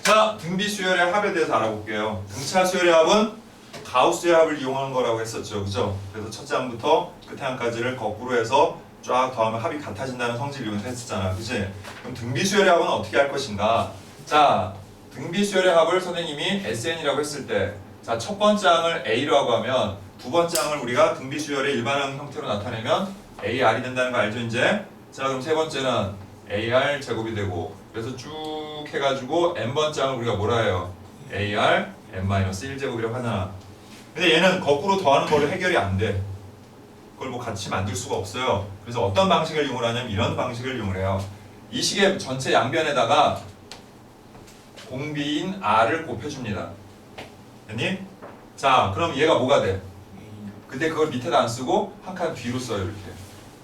자, 등비 수열의 합에 대해서 알아볼게요. 등차 수열의 합은 가우스의 합을 이용하는 거라고 했었죠. 그죠? 그래서 첫째 항부터 끝에 항까지를 거꾸로 해서 쫙 더하면 합이 같아진다는 성질을 이용해서 했었잖아. 그치? 그럼 등비 수열의 합은 어떻게 할 것인가? 자, 등비 수열의 합을 선생님이 SN이라고 했을 때, 자, 첫 번째 항을 A라고 하면 두 번째 항을 우리가 등비 수열의 일반항 형태로 나타내면 AR이 된다는 거 알죠, 이제? 자, 그럼 세 번째는 AR 제곱이 되고, 그래서 쭉 해가지고 n번째 항을 우리가 뭐라 해요? AR n-1제곱이라고 하잖아. 근데 얘는 거꾸로 더하는 걸로 해결이 안 돼. 그걸 뭐 같이 만들 수가 없어요. 그래서 어떤 방식을 이용을 하냐면 이런 방식을 이용을 해요. 이 식의 전체 양변에다가 공비인 r을 곱해줍니다. 됐니? 자, 그럼 얘가 뭐가 돼? 근데 그걸 밑에다 안 쓰고 한 칸 뒤로 써요, 이렇게.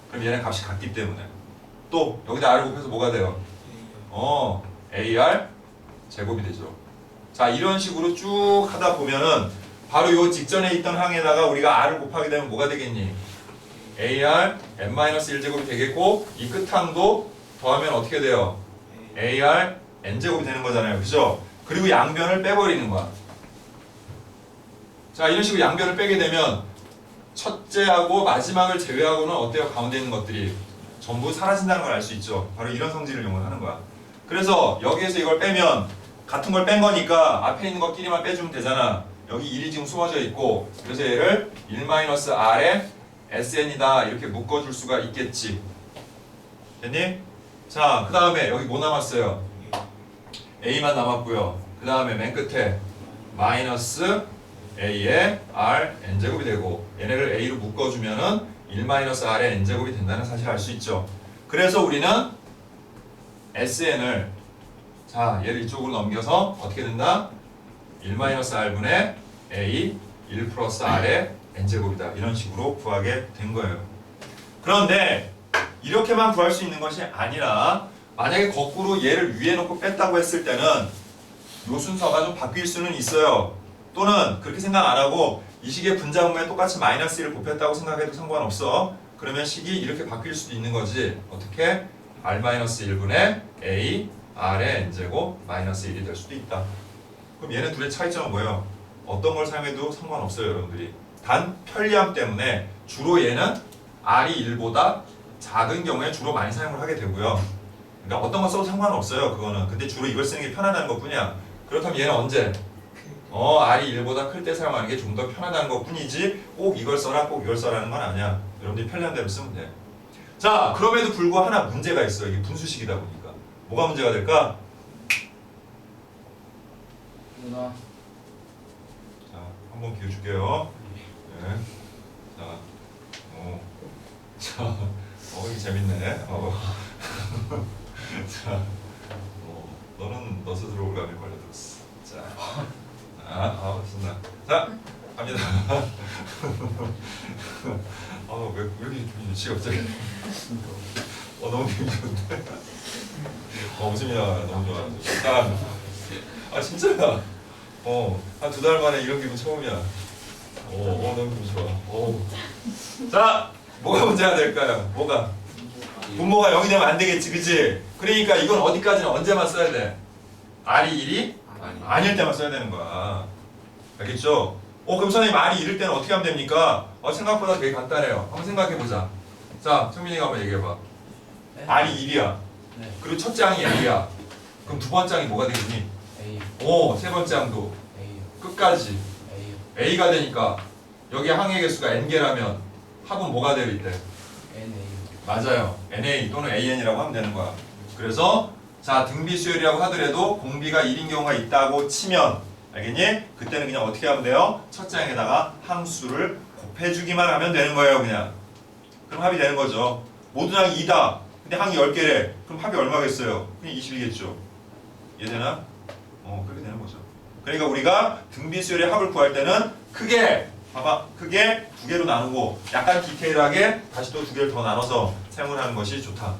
그럼 얘네 값이 같기 때문에. 또 여기다 r을 곱해서 뭐가 돼요? AR 제곱이 되죠. 자, 이런 식으로 쭉 하다 보면은 바로 요 직전에 있던 항에다가 우리가 r을 곱하게 되면 뭐가 되겠니? AR n-1제곱이 되겠고, 이 끝항도 더하면 어떻게 돼요? AR n제곱이 되는 거잖아요. 그죠? 그리고 양변을 빼버리는 거야. 자, 이런 식으로 양변을 빼게 되면 첫째하고 마지막을 제외하고는 어때요? 가운데 있는 것들이 전부 사라진다는 걸 알 수 있죠. 바로 이런 성질을 이용을 하는 거야. 그래서 여기에서 이걸 빼면 같은 걸 뺀 거니까 앞에 있는 것끼리만 빼주면 되잖아. 여기 1이 지금 숨어져 있고, 그래서 얘를 1-r에 SN이다 이렇게 묶어줄 수가 있겠지. 됐니? 자, 그 다음에 여기 뭐 남았어요? A만 남았고요. 그 다음에 맨 끝에 마이너스 A에 R n제곱이 되고, 얘네를 A로 묶어주면은 1-r에 n제곱이 된다는 사실을 알 수 있죠. 그래서 우리는 SN을, 자, 얘를 이쪽으로 넘겨서 어떻게 된다? 1-r분의 A 1 플러스 R의 n제곱이다. 이런 식으로 구하게 된 거예요. 그런데 이렇게만 구할 수 있는 것이 아니라, 만약에 거꾸로 얘를 위에 놓고 뺐다고 했을 때는 요 순서가 좀 바뀔 수는 있어요. 또는 그렇게 생각 안 하고 이 식의 분자분모에 똑같이 마이너스 1을 곱했다고 생각해도 상관없어. 그러면 식이 이렇게 바뀔 수도 있는 거지. 어떻게? R-1분의 A R의 n제곱 마이너스 1이 될 수도 있다. 그럼 얘네 둘의 차이점은 뭐예요? 어떤 걸 사용해도 상관없어요, 여러분들이. 단 편리함 때문에 주로 얘는 R이 1보다 작은 경우에 주로 많이 사용을 하게 되고요. 그러니까 어떤 거 써도 상관없어요, 그거는. 근데 주로 이걸 쓰는 게 편하다는 것 뿐이야. 그렇다면 얘는 언제? R이 1보다 클 때 사용하는 게 좀 더 편하다는 것 뿐이지 꼭 이걸 써라, 꼭 이걸 써라는 건 아니야. 여러분들이 편리한 대로 쓰면 돼. 자, 그럼에도 불구하고 하나 문제가 있어요. 이게 분수식이다 보니까. 뭐가 문제가 될까? 누나. 자, 한번 기회 줄게요. 네. 자, 이게 재밌네. 자, 너는 너 스스로 올감에 걸려들었어. 자, 신나. 자, 갑니다. 왜 이렇게 기분이 좋지 갑자기? 너무 기분이 좋은데? 웃음이 나와. 너무 좋아. 자, 진짜야. 한 2달 만에 이런 기분 처음이야. 너무 기분 좋아. 자, 뭐가 문제가 될까요? 뭐가? 분모가 0이 되면 안 되겠지, 그치? 그러니까 이건 어디까지는 언제만 써야 돼? R이 1이? 아닐 때만 써야 되는 거야. 알겠죠? 그럼 선생님 R이 1일 때는 어떻게 하면 됩니까? 생각보다 되게 간단해요. 한번 생각해보자. 자, 성민이가 한번 얘기해봐. 네? R이 1이야. 네. 그리고 첫째 항이 A야. 그럼 두 번째 항이 뭐가 되겠니? A. 세 번째 항도 A. 끝까지 A. A가 되니까 여기 항의 개수가 N개라면 합은 뭐가 되어 있대? N A. 맞아요. NA 또는 AN이라고 하면 되는 거야. 그래서 자, 등비 수열이라고 하더라도 공비가 1인 경우가 있다고 치면, 알겠니? 그때는 그냥 어떻게 하면 돼요? 첫째 항에다가 항수를 곱해주기만 하면 되는 거예요, 그냥. 그럼 합이 되는 거죠. 모든 항이 2다. 근데 항이 10개래. 그럼 합이 얼마겠어요? 그냥 20이겠죠. 이해되나? 그렇게 되는 거죠. 그러니까 우리가 등비 수열의 합을 구할 때는 크게, 봐봐, 크게 2개로 나누고 약간 디테일하게 다시 또 2개를 더 나눠서 사용을 하는 것이 좋다.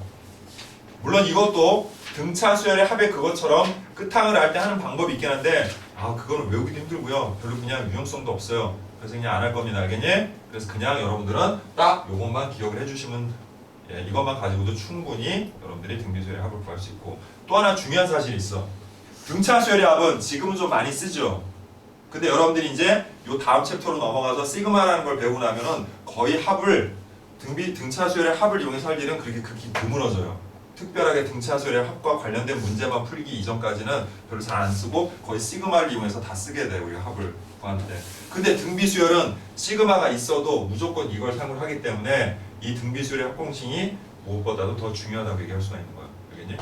물론 이것도 등차 수열의 합의 그것처럼 끝항을 할 때 하는 방법이 있긴 한데, 그거는 외우기도 힘들고요. 별로 그냥 유용성도 없어요. 그래서 그냥 안 할 겁니다. 알겠니? 그래서 그냥 여러분들은 딱 요것만 기억을 해주시면, 이것만 가지고도 충분히 여러분들이 등비 수열의 합을 구할 수 있고, 또 하나 중요한 사실이 있어. 등차 수열의 합은 지금은 좀 많이 쓰죠. 근데 여러분들이 이제 요 다음 챕터로 넘어가서 시그마라는 걸 배우고 나면은 거의 합을 등차 수열의 합을 이용해서 할 일은 그렇게 극히 드물어져요. 특별하게 등차 수열의 합과 관련된 문제만 풀기 이전까지는 별로 잘 안 쓰고 거의 시그마를 이용해서 다 쓰게 돼요. 우리가 합을 구할 때. 근데 등비 수열은 시그마가 있어도 무조건 이걸 사용을 하기 때문에 이 등비 수열의 합공식이 무엇보다도 더 중요하다고 얘기할 수가 있는 거야. 알겠니?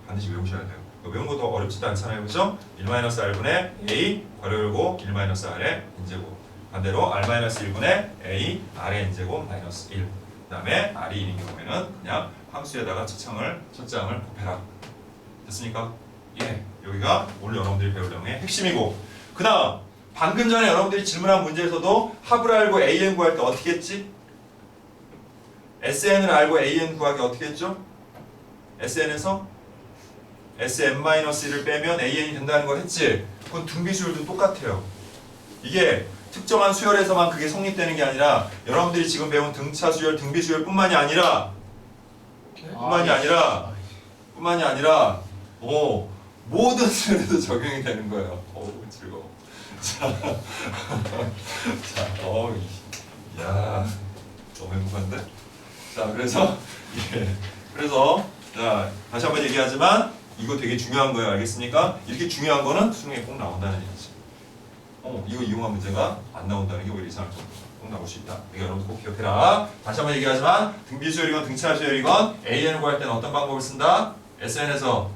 반드시 외우셔야 돼요. 외운 거 더 어렵지도 않잖아요. 그죠? 1-r분의 a 괄호 열고 1-r의 n제곱. 반대로 r-1분의 a r의 n제곱 마이너스 1. 그 다음에 r이 1인 경우에는 그냥 함수에다가 첫 장을 곱해라. 됐습니까? 예. 여기가 오늘 여러분들이 배울 내용의 핵심이고, 그 다음 방금 전에 여러분들이 질문한 문제에서도 합을 알고 an 구할 때 어떻게 했지? SN을 알고 AN 구하기 어떻게 했죠? SN에서 SM-1을 빼면 AN이 된다는 걸 했지? 그건 등비수열도 똑같아요. 이게 특정한 수열에서만 그게 성립되는 게 아니라 여러분들이 지금 배운 등차 수열, 등비수열 뿐만이 아니라 모든 수열에도 적용이 되는 거예요. 어우 즐거워. 자, 야 너무 행복한데? 자, 그래서 자 다시 한번 얘기하지만 이거 되게 중요한 거예요. 알겠습니까? 이렇게 중요한 거는 수능에 꼭 나온다는 얘기지. 이거 이용한 문제가 안 나온다는 게 오히려 이상할 정도. 꼭 나올 수 있다. 이거 여러분 꼭 기억해라. 다시 한번 얘기하지만 등비수열이건 등차수열이건 AN을 구할 때는 어떤 방법을 쓴다? SN에서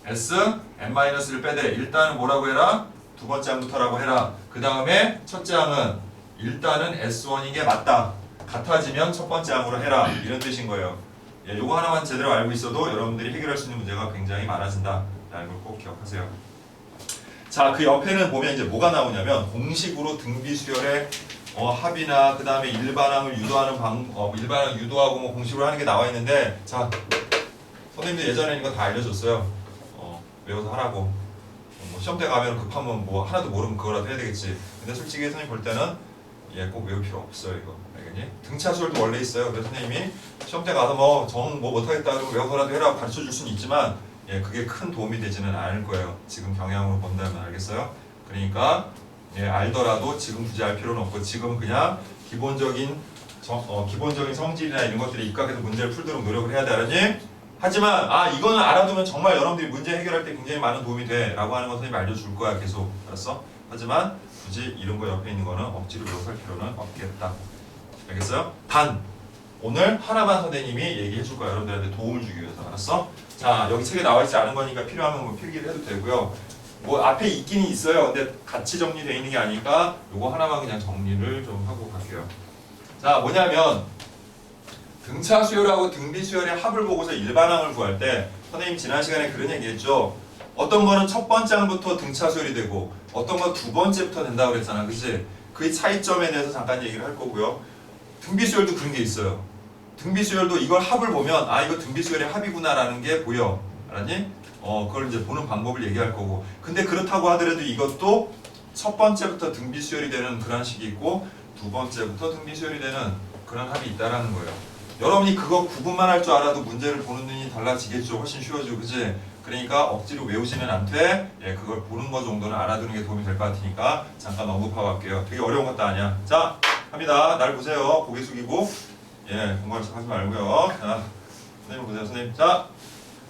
SM-를 빼되 일단은 뭐라고 해라? 두 번째 항부터라고 해라. 그 다음에 첫째 항은 일단은 S1인 게 맞다. 같아지면 첫 번째 항으로 해라. 이런 뜻인 거예요. 예, 요거 하나만 제대로 알고 있어도 여러분들이 해결할 수 있는 문제가 굉장히 많아진다. 라는 걸 꼭 기억하세요. 자, 그 옆에는 보면 이제 뭐가 나오냐면 공식으로 등비수열의 합이나 그 다음에 일반항을 유도하는 일반항 유도하고 뭐 공식으로 하는 게 나와 있는데, 자, 선생님들 예전에 이거 다 알려줬어요. 외워서 하라고. 뭐 시험 때 가면 급하면 뭐 하나도 모르면 그거라도 해야 되겠지. 근데 솔직히 선생님 볼 때는 꼭 외울 필요 없어요. 이거 알겠니? 등차 수열도 원래 있어요. 그래서 선생님이 시험 때 가서 뭐 정 뭐 못하겠다 그러고 외워서라도 해라고 가르쳐 줄 수는 있지만 그게 큰 도움이 되지는 않을 거예요. 지금 경향으로 본다면. 알겠어요? 그러니까 알더라도 지금 굳이 알 필요는 없고 지금 그냥 기본적인 성질이나 이런 것들이 입각해서 문제를 풀도록 노력을 해야 돼. 알았니? 하지만 이거는 알아두면 정말 여러분들이 문제 해결할 때 굉장히 많은 도움이 돼 라고 하는 거 선생님이 알려줄 거야. 계속. 알았어? 하지만 굳이 이런 거 옆에 있는 거는 억지로 외워서 할 필요는 없겠다. 알겠어요? 단 오늘 하나만 선생님이 얘기해 줄 거야. 여러분들한테 도움을 주기 위해서. 알았어? 자, 여기 책에 나와 있지 않은 거니까 필요하면 뭐 필기를 해도 되고요. 뭐 앞에 있기는 있어요. 근데 같이 정리되어 있는 게 아니니까 요거 하나만 그냥 정리를 좀 하고 갈게요. 자, 뭐냐면 등차 수열하고 등비 수열의 합을 보고서 일반항을 구할 때 선생님 지난 시간에 그런 얘기 했죠. 어떤 거는 첫 번째 항부터 등차 수열이 되고 어떤 건 두 번째부터 된다고 그랬잖아. 그치? 그 차이점에 대해서 잠깐 얘기를 할 거고요. 등비 수열도 그런 게 있어요. 등비 수열도 이걸 합을 보면 이거 등비 수열의 합이구나라는 게 보여. 알았니? 그걸 이제 보는 방법을 얘기할 거고. 근데 그렇다고 하더라도 이것도 첫 번째부터 등비 수열이 되는 그런 식이 있고 두 번째부터 등비 수열이 되는 그런 합이 있다라는 거예요. 여러분이 그거 구분만 할 줄 알아도 문제를 보는 눈이 달라지겠죠. 훨씬 쉬워지고, 그치? 그러니까 억지로 외우지는 않되 그걸 보는 거 정도는 알아두는 게 도움이 될 것 같으니까 잠깐 언급하고 갈게요. 되게 어려운 것도 아니야. 자, 합니다. 날 보세요. 고개 숙이고 공부하지 말고요. 자, 선생님 보세요. 선생님. 자,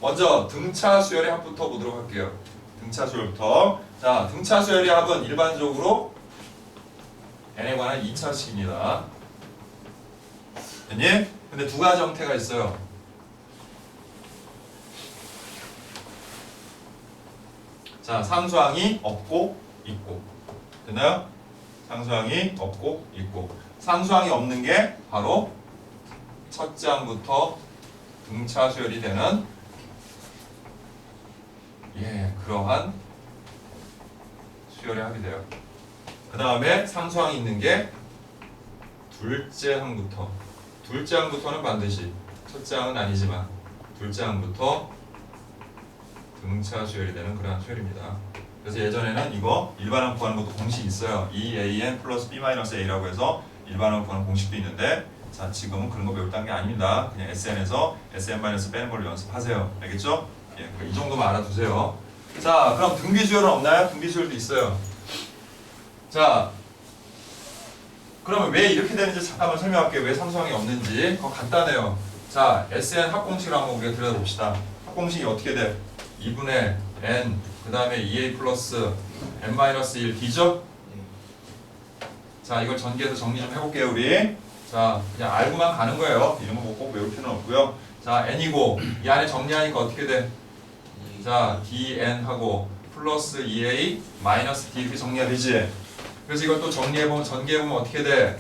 먼저 등차 수열의 합부터 보도록 할게요. 등차 수열부터. 자, 등차 수열의 합은 일반적으로 n에 관한 2차식입니다. 됐니? 근데 두 가지 형태가 있어요. 자, 상수항이 없고 있고. 됐나요? 상수항이 없고 있고. 상수항이 없는 게 바로 첫째 항부터 등차 수열이 되는 그러한 수열의 합이 돼요. 그 다음에 상수항이 있는 게 둘째 항부터. 둘째 항부터는 반드시, 첫째 항은 아니지만 둘째 항부터 등차 수열이 되는 그러한 수열입니다. 그래서 예전에는 이거 일반항 구하는 것도 공식이 있어요. EAN 플러스 B-A라고 해서 일반항 구하는 공식도 있는데, 자, 지금은 그런 거 배울 단계 아닙니다. 그냥 SN에서 SM- 빼는 걸로 연습하세요. 알겠죠? 이 정도만 알아두세요. 자, 그럼 등비수열은 없나요? 등비수열도 있어요. 자, 그러면 왜 이렇게 되는지 잠깐만 설명할게요. 왜 상수항이 없는지. 그거 간단해요. 자, SN 합공식을 한번 우리가 들여다봅시다. 합공식이 어떻게 돼? 2분의 N, 그 다음에 2A 플러스 N-1 D죠? 자, 이걸 전개해서 정리 좀 해볼게요, 우리. 자, 그냥 알고만 가는 거예요. 이런 거 꼭 외울 필요는 없고요. 자, N이고, 이 안에 정리하니까 어떻게 돼? 자, DN하고 플러스 2A 마이너스 D 이렇게 정리가 되지? 그래서 이걸 또 정리해보면, 전개해보면 어떻게 돼?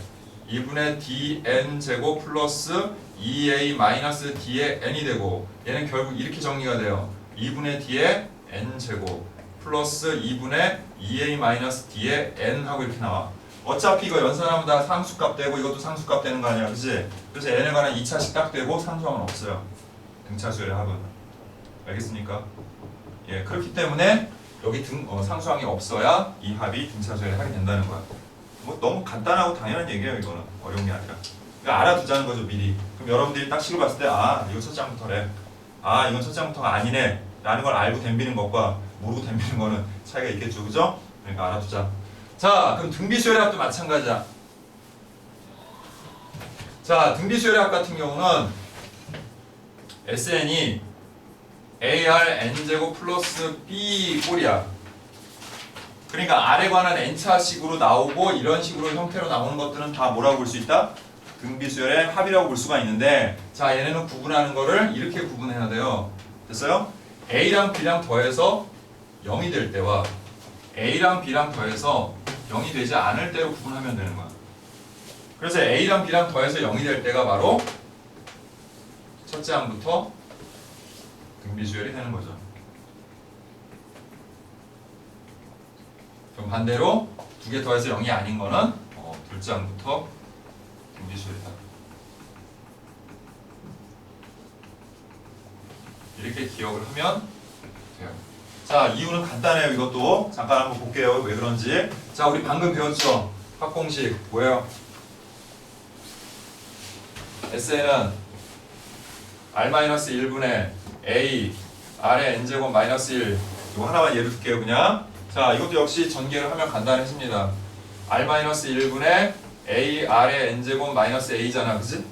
2분의 DN 제곱 플러스 2A 마이너스 D의 N이 되고, 얘는 결국 이렇게 정리가 돼요. 2분의 D의 N 제곱 플러스 2분의 2A 마이너스 D의 N 하고 이렇게 나와. 어차피 이거 연산하면 다 상수값 되고 이것도 상수값 되는 거 아니야, 그치? 그래서 N에 관한 2차식 딱 되고 상수항은 없어요. 등차수열의 합은. 알겠습니까? 예, 그렇기 때문에 여기 상수항이 없어야 이 합이 등차수열의 합이 된다는 거야. 뭐 너무 간단하고 당연한 얘기예요, 이거는. 어려운 게 아니라. 그러니까 알아두자는 거죠, 미리. 그럼 여러분들이 딱 식을 봤을 때, 아, 이거 첫 장부터래. 아, 이건 첫 장부터가 아니네. 라는 걸 알고 덤비는 것과 모르고 덤비는 거는 차이가 있겠죠, 그죠? 그러니까 알아두자. 자, 그럼 등비수열의 합도 마찬가지야. 자, 등비수열의 합 같은 경우는 SN이 AR N제곱 플러스 B 꼴이야. 그러니까 R에 관한 N차식으로 나오고 이런 식으로 형태로 나오는 것들은 다 뭐라고 볼 수 있다? 등비수열의 합이라고 볼 수가 있는데, 자, 얘네는 구분하는 거를 이렇게 구분해야 돼요. 됐어요? A랑 B랑 더해서 0이 될 때와 A랑 B랑 더해서 0이 되지 않을 때로 구분하면 되는 거야. 그래서 A랑 B랑 더해서 0이 될 때가 바로 첫째 항부터 등비수열이 되는 거죠. 그럼 반대로 두 개 더해서 0이 아닌 거는 둘째 항부터 등비수열이다. 이렇게 기억을 하면 돼요. 자, 이유는 간단해요. 이것도 잠깐 한번 볼게요. 왜 그런지. 자, 우리 방금 배웠죠? 합공식 뭐예요? SN은 R-1분의 A R의 N제곱 마이너스 1 이거 하나만 예를 들게요. 그냥. 자, 이것도 역시 전개를 하면 간단해집니다. R-1분의 A R의 N제곱 마이너스 A잖아. 그치?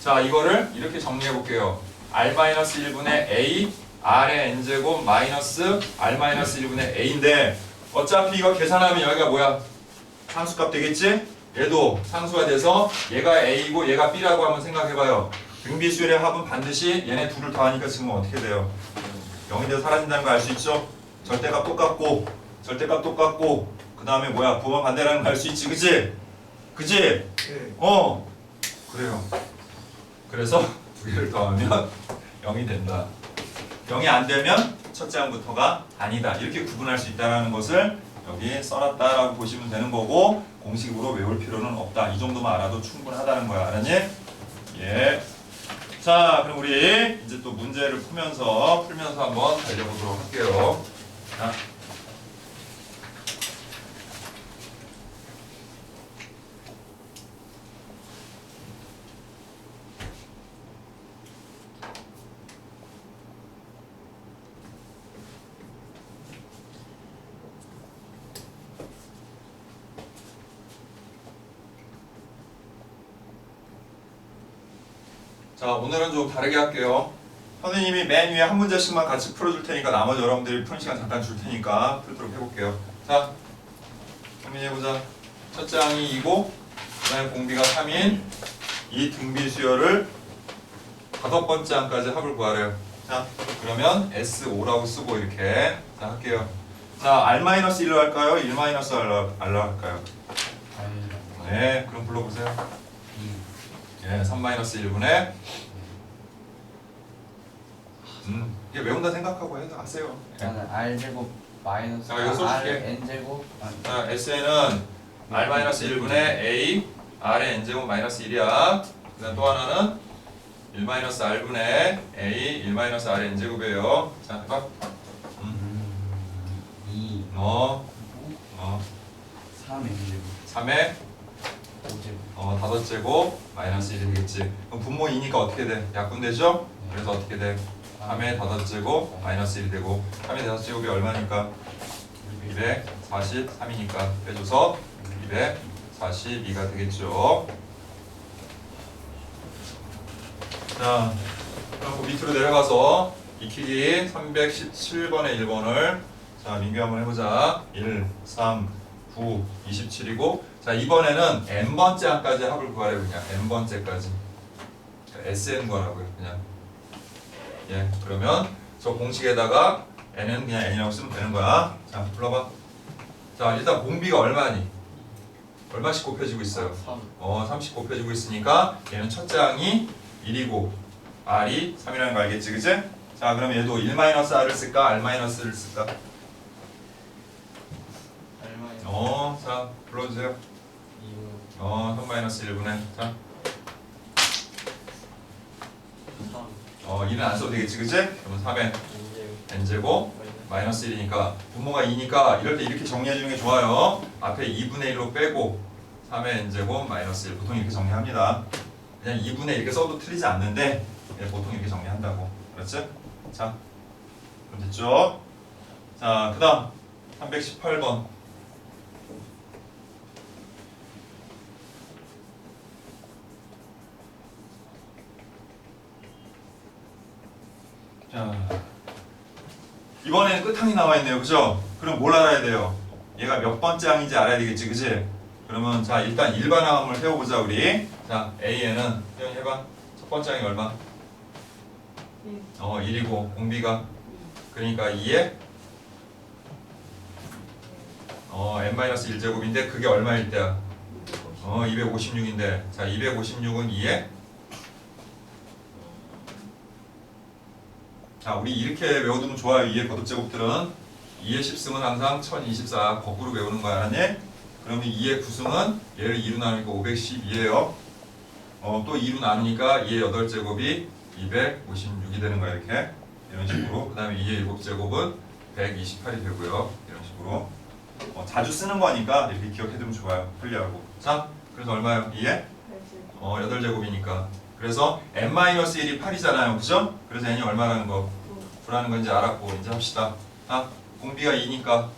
자, 이거를 이렇게 정리해 볼게요. R-1분의 A R의 N제곱 마이너스 R-1분의 A인데 어차피 이거 계산하면 여기가 뭐야? 상수값 되겠지? 얘도 상수가 돼서 얘가 A고 얘가 B라고 한번 생각해봐요. 등비수열의 합은 반드시 얘네 둘을 더하니까 지금 어떻게 돼요? 0이 돼서 사라진다는 거 알 수 있죠? 절대값 똑같고 절대값 똑같고 그 다음에 뭐야? 부분 반대라는 거 알 수 있지, 그치? 그치? 네. 그래요. 그래서 두 개를 더하면 0이 된다. 0이 안 되면 첫째 항부터가 아니다. 이렇게 구분할 수 있다는 것을 여기 써놨다라고 보시면 되는 거고, 공식으로 외울 필요는 없다. 이 정도만 알아도 충분하다는 거야. 알았니? 예. 자, 그럼 우리 이제 또 문제를 풀면서 한번 달려보도록 할게요. 자. 자, 오늘은 좀 다르게 할게요. 선생님이 맨 위에 한 문제씩만 같이 풀어줄 테니까 나머지 여러분들이 푸는 시간 잠깐 줄 테니까 풀도록 해볼게요. 자, 정리해보자. 첫째 항이 2고 그 다음에 공비가 3인 이 등비수열을 다섯 번째 항까지 합을 구하래요. 자, 그러면 S5라고 쓰고 이렇게 자 할게요. 자, R-1로 할까요? 1-R로 할까요? 네, 그럼 불러보세요. 예, 3-1분의 이게 외운다 생각하고 해서 하세요. 예. 저는 R제곱 마이너스 자, 이거 써줄게. N제곱 자, SN은 R-1분의 A R의 N제곱 마이너스 1이야. 그다음 또 하나는 1-R분의 A 1-R의 N제곱이에요. 자, 해봐. 2 3 N제곱 3의 5제곱 5제곱 마이너스 1이 되겠지. 그럼 분모 2니까 어떻게 돼? 약분되죠? 그래서 어떻게 돼? 3의 5제곱 마이너스 1이 되고 3의 5제곱이 얼마니까? 243이니까 빼줘서 242가 되겠죠. 자, 그럼 그 밑으로 내려가서 익히기 317번의 1번을 자 민규 한번 해보자. 1, 3, 9, 27이고 자 이번에는 n번째 항까지 합을 구하래요. 그냥 n번째까지 SN 구하라고요. 그냥 예 그러면 저 공식에다가 n은 그냥 n이라고 쓰면 되는 거야. 자 불러봐. 자 일단 공비가 얼마니? 얼마씩 곱해지고 있어요? 3. 30 곱해지고 있으니까 얘는 첫째 항이 1이고 r이 3이라는 거 알겠지 그치? 자 그럼 얘도 1-r을 쓸까? r-를 쓸까? 얼마예요? 자 불러주세요. 2, 3-1분의 자 3. 2는 안 써도 되겠지 그치? 그러면 3의 이제 n제곱 마이너스 1이니까 분모가 2니까 이럴 때 이렇게 정리해주는 게 좋아요. 앞에 2분의 1로 빼고 3의 n제곱 마이너스 1 보통 이렇게 정리합니다. 그냥 2분의 1 이렇게 써도 틀리지 않는데 예, 보통 이렇게 정리한다고 그렇지? 자 그럼 됐죠? 자 그 다음 318번 자 이번에는 끝항이 나와있네요 그죠? 그럼 뭘 알아야 돼요? 얘가 몇 번째 항인지 알아야 되겠지 그지? 그러면 자 일단 일반항을 세워보자 우리. 자 A에는 태연이 해봐. 첫 번째 항이 얼마? 1이고 공비가 그러니까 2에 n-1제곱인데 그게 얼마일 때야? 256인데 자 256은 2에 자 우리 이렇게 외워두면 좋아요. 2의 거듭제곱들은 2의 10승은 항상 1024 거꾸로 외우는 거야 알았니? 그러면 2의 9승은 얘를 2로 나누니까 512예요. 또 2로 나누니까 2의 8제곱이 256이 되는 거야 이렇게 이런 식으로. 그 다음에 2의 7제곱은 128이 되고요 이런 식으로. 자주 쓰는 거니까 이렇게 기억해두면 좋아요. 편리하고. 자 그래서 얼마예요? 2의 8제곱이니까 그래서 n-1이 8이잖아요 그죠? 그래서 n이 얼마라는 거 9라는 건 이제 알았고 이제 합시다. 공비가 2니까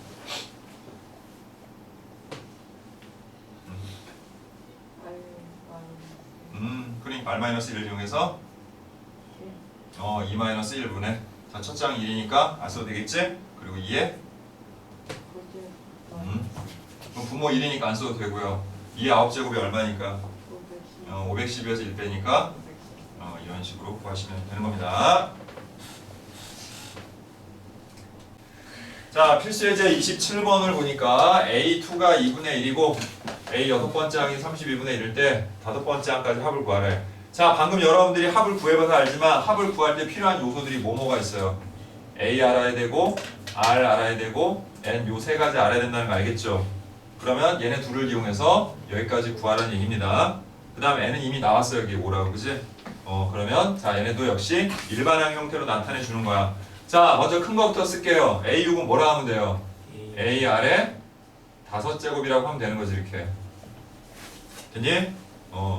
그러니까 r-1을 이용해서 2-1분의 자 첫째 항 1이니까 안 써도 되겠지? 그리고 2에 그럼 분모 1이니까 안 써도 되고요. 2의 9제곱이 얼마니까? 512에서 1 빼니까 이런 식으로 구하시면 되는 겁니다. 자 필수예제 27번을 보니까 A2가 2분의 1이고 A 6번째 항이 32분의 1일 때 5번째 항까지 합을 구하래. 자 방금 여러분들이 합을 구해봐서 알지만 합을 구할 때 필요한 요소들이 뭐가 있어요? A 알아야 되고 R 알아야 되고 N 요 세 가지 알아야 된다는 거 알겠죠? 그러면 얘네 둘을 이용해서 여기까지 구하라는 얘기입니다. 그 다음 N은 이미 나왔어요 여기 5라고 그지? 그러면 자 얘네도 역시 일반항 형태로 나타내 주는 거야. 자 먼저 큰 거부터 쓸게요. A6은 뭐라 하면 돼요? AR의 5제곱이라고 하면 되는 거지 이렇게. 됐니?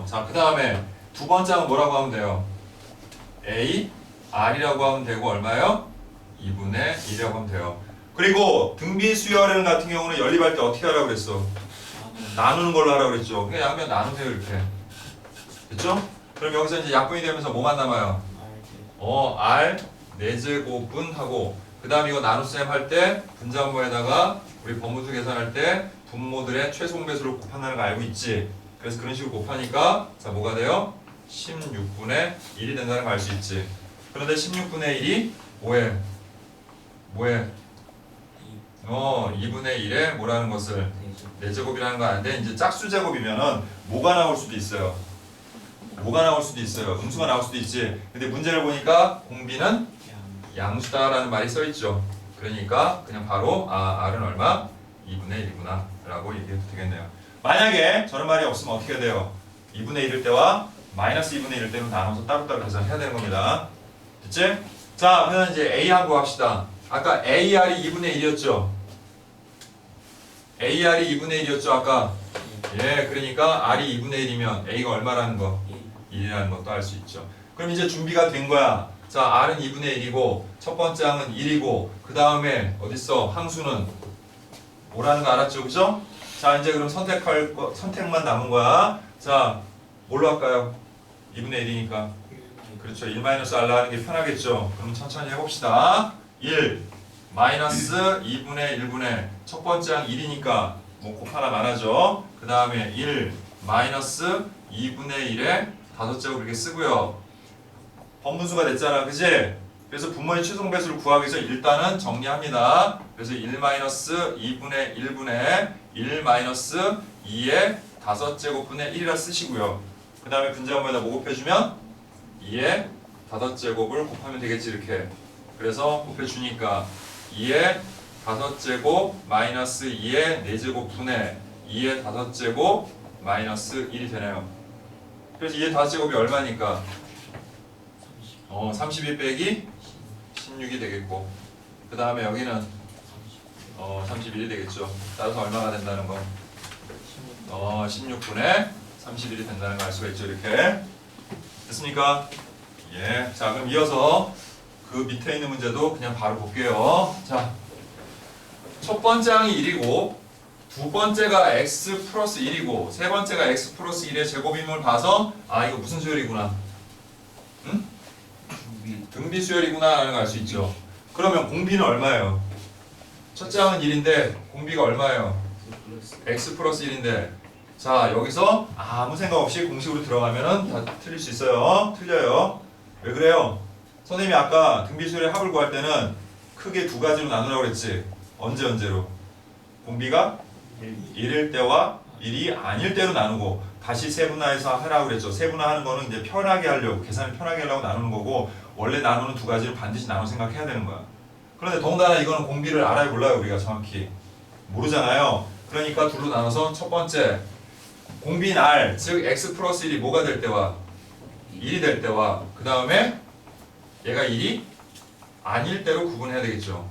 자 그 다음에 두 번째 항은 뭐라고 하면 돼요? AR이라고 하면 되고 얼마요? 2분의 1이라고 하면 돼요. 그리고 등비 수열행 같은 경우는 연립할 때 어떻게 하라고 그랬어? 나누는 걸로 하라고 그랬죠. 그냥 양면 나누세요 이렇게. 됐죠? 그럼 여기서 이제 약분이 되면서 뭐만 남아요? R 4제곱분 하고 그 다음 이거 나눗셈 할 때 분자분모에다가 우리 범위수 계산할 때 분모들의 최소배수를 곱한다는 거 알고 있지? 그래서 그런 식으로 곱하니까 자 뭐가 돼요? 16분의 1이 된다는 거 알 수 있지? 그런데 16분의 1이 뭐해? 2분의 1에 뭐라는 것을 4제곱이라는 거 아는데 이제 짝수제곱이면은 뭐가 나올 수도 있어요. 뭐가 나올 수도 있어요. 음수가 나올 수도 있지. 근데 문제를 보니까 공비는 양수다라는 말이 써있죠. 그러니까 그냥 바로 R은 얼마? 2분의 1이구나 라고 얘기해도 되겠네요. 만약에 저런 말이 없으면 어떻게 돼요? 2분의 1일 때와 마이너스 2분의 1일 때는 나눠서 따로따로 계산해야 되는 겁니다. 됐지? 자 그러면 이제 A 한 거 합시다. 아까 AR이 2분의 1이었죠? AR이 2분의 1이었죠 아까? 예 그러니까 R이 2분의 1이면 A가 얼마라는 거? 1이라는 것도 알 수 있죠. 그럼 이제 준비가 된 거야. 자, R은 2분의 1이고 첫 번째 항은 1이고 그 다음에 어딨어? 항수는 뭐라는 거 알았죠? 그죠? 자, 이제 그럼 선택만 남은 거야. 자, 뭘로 할까요? 2분의 1이니까. 그렇죠. 1-R로 하는 게 편하겠죠. 그럼 천천히 해봅시다. 1 마이너스 2분의 1분의 첫 번째 항 1이니까 뭐 곱하나 말하죠. 그 다음에 1 마이너스 2분의 1에 5제곱 이렇게 쓰고요. 번분수가 됐잖아. 그지? 그래서 분모의 최종 배수를 구하기 위해서 일단은 정리합니다. 그래서 1 마이너스 2분의 1분의 1 마이너스 2의 5제곱분의 1이라 쓰시고요. 그 다음에 분자분모에다 뭐 곱해주면 2의 5제곱을 곱하면 되겠지 이렇게. 그래서 곱해주니까 2의 5제곱 마이너스 2의 4제곱분의 2의 5제곱 마이너스 1이 되네요. 그래서 2의 5제곱이 얼마니까? 32 빼기 16이 되겠고 그 다음에 여기는 31이 되겠죠. 따라서 얼마가 된다는 거? 16분의 31이 된다는 걸 알 수가 있죠. 이렇게 됐습니까? 예. 자, 그럼 이어서 그 밑에 있는 문제도 그냥 바로 볼게요. 자, 첫 번째 항이 1이고 두 번째가 x 플러스 1이고 세 번째가 x 플러스 1의 제곱임을 봐서 아 이거 무슨 수열이구나. 응? 등비 수열이구나 라는 걸 알 수 있죠. 그러면 공비는 얼마예요? 첫째 항은 1인데 공비가 얼마예요? x 플러스 1인데 자 여기서 아무 생각 없이 공식으로 들어가면은 다 틀릴 수 있어요. 틀려요. 왜 그래요? 선생님이 아까 등비수열의 합을 구할 때는 크게 두 가지로 나누라고 그랬지. 언제로? 공비가 1일 때와 1이 아닐 때로 나누고 다시 세분화해서 하라고 그랬죠. 세분화하는 거는 이제 편하게 하려고 계산을 편하게 하려고 나누는 거고 원래 나누는 두 가지를 반드시 나눠 생각해야 되는 거야. 그런데 더군다나 이거는 공비를 알아야 몰라요. 우리가 정확히 모르잖아요. 그러니까 둘로 나눠서 첫 번째 공비인 R 즉 x 플러스 1이 뭐가 될 때와 1이 될 때와 그 다음에 얘가 1이 아닐 때로 구분해야 되겠죠.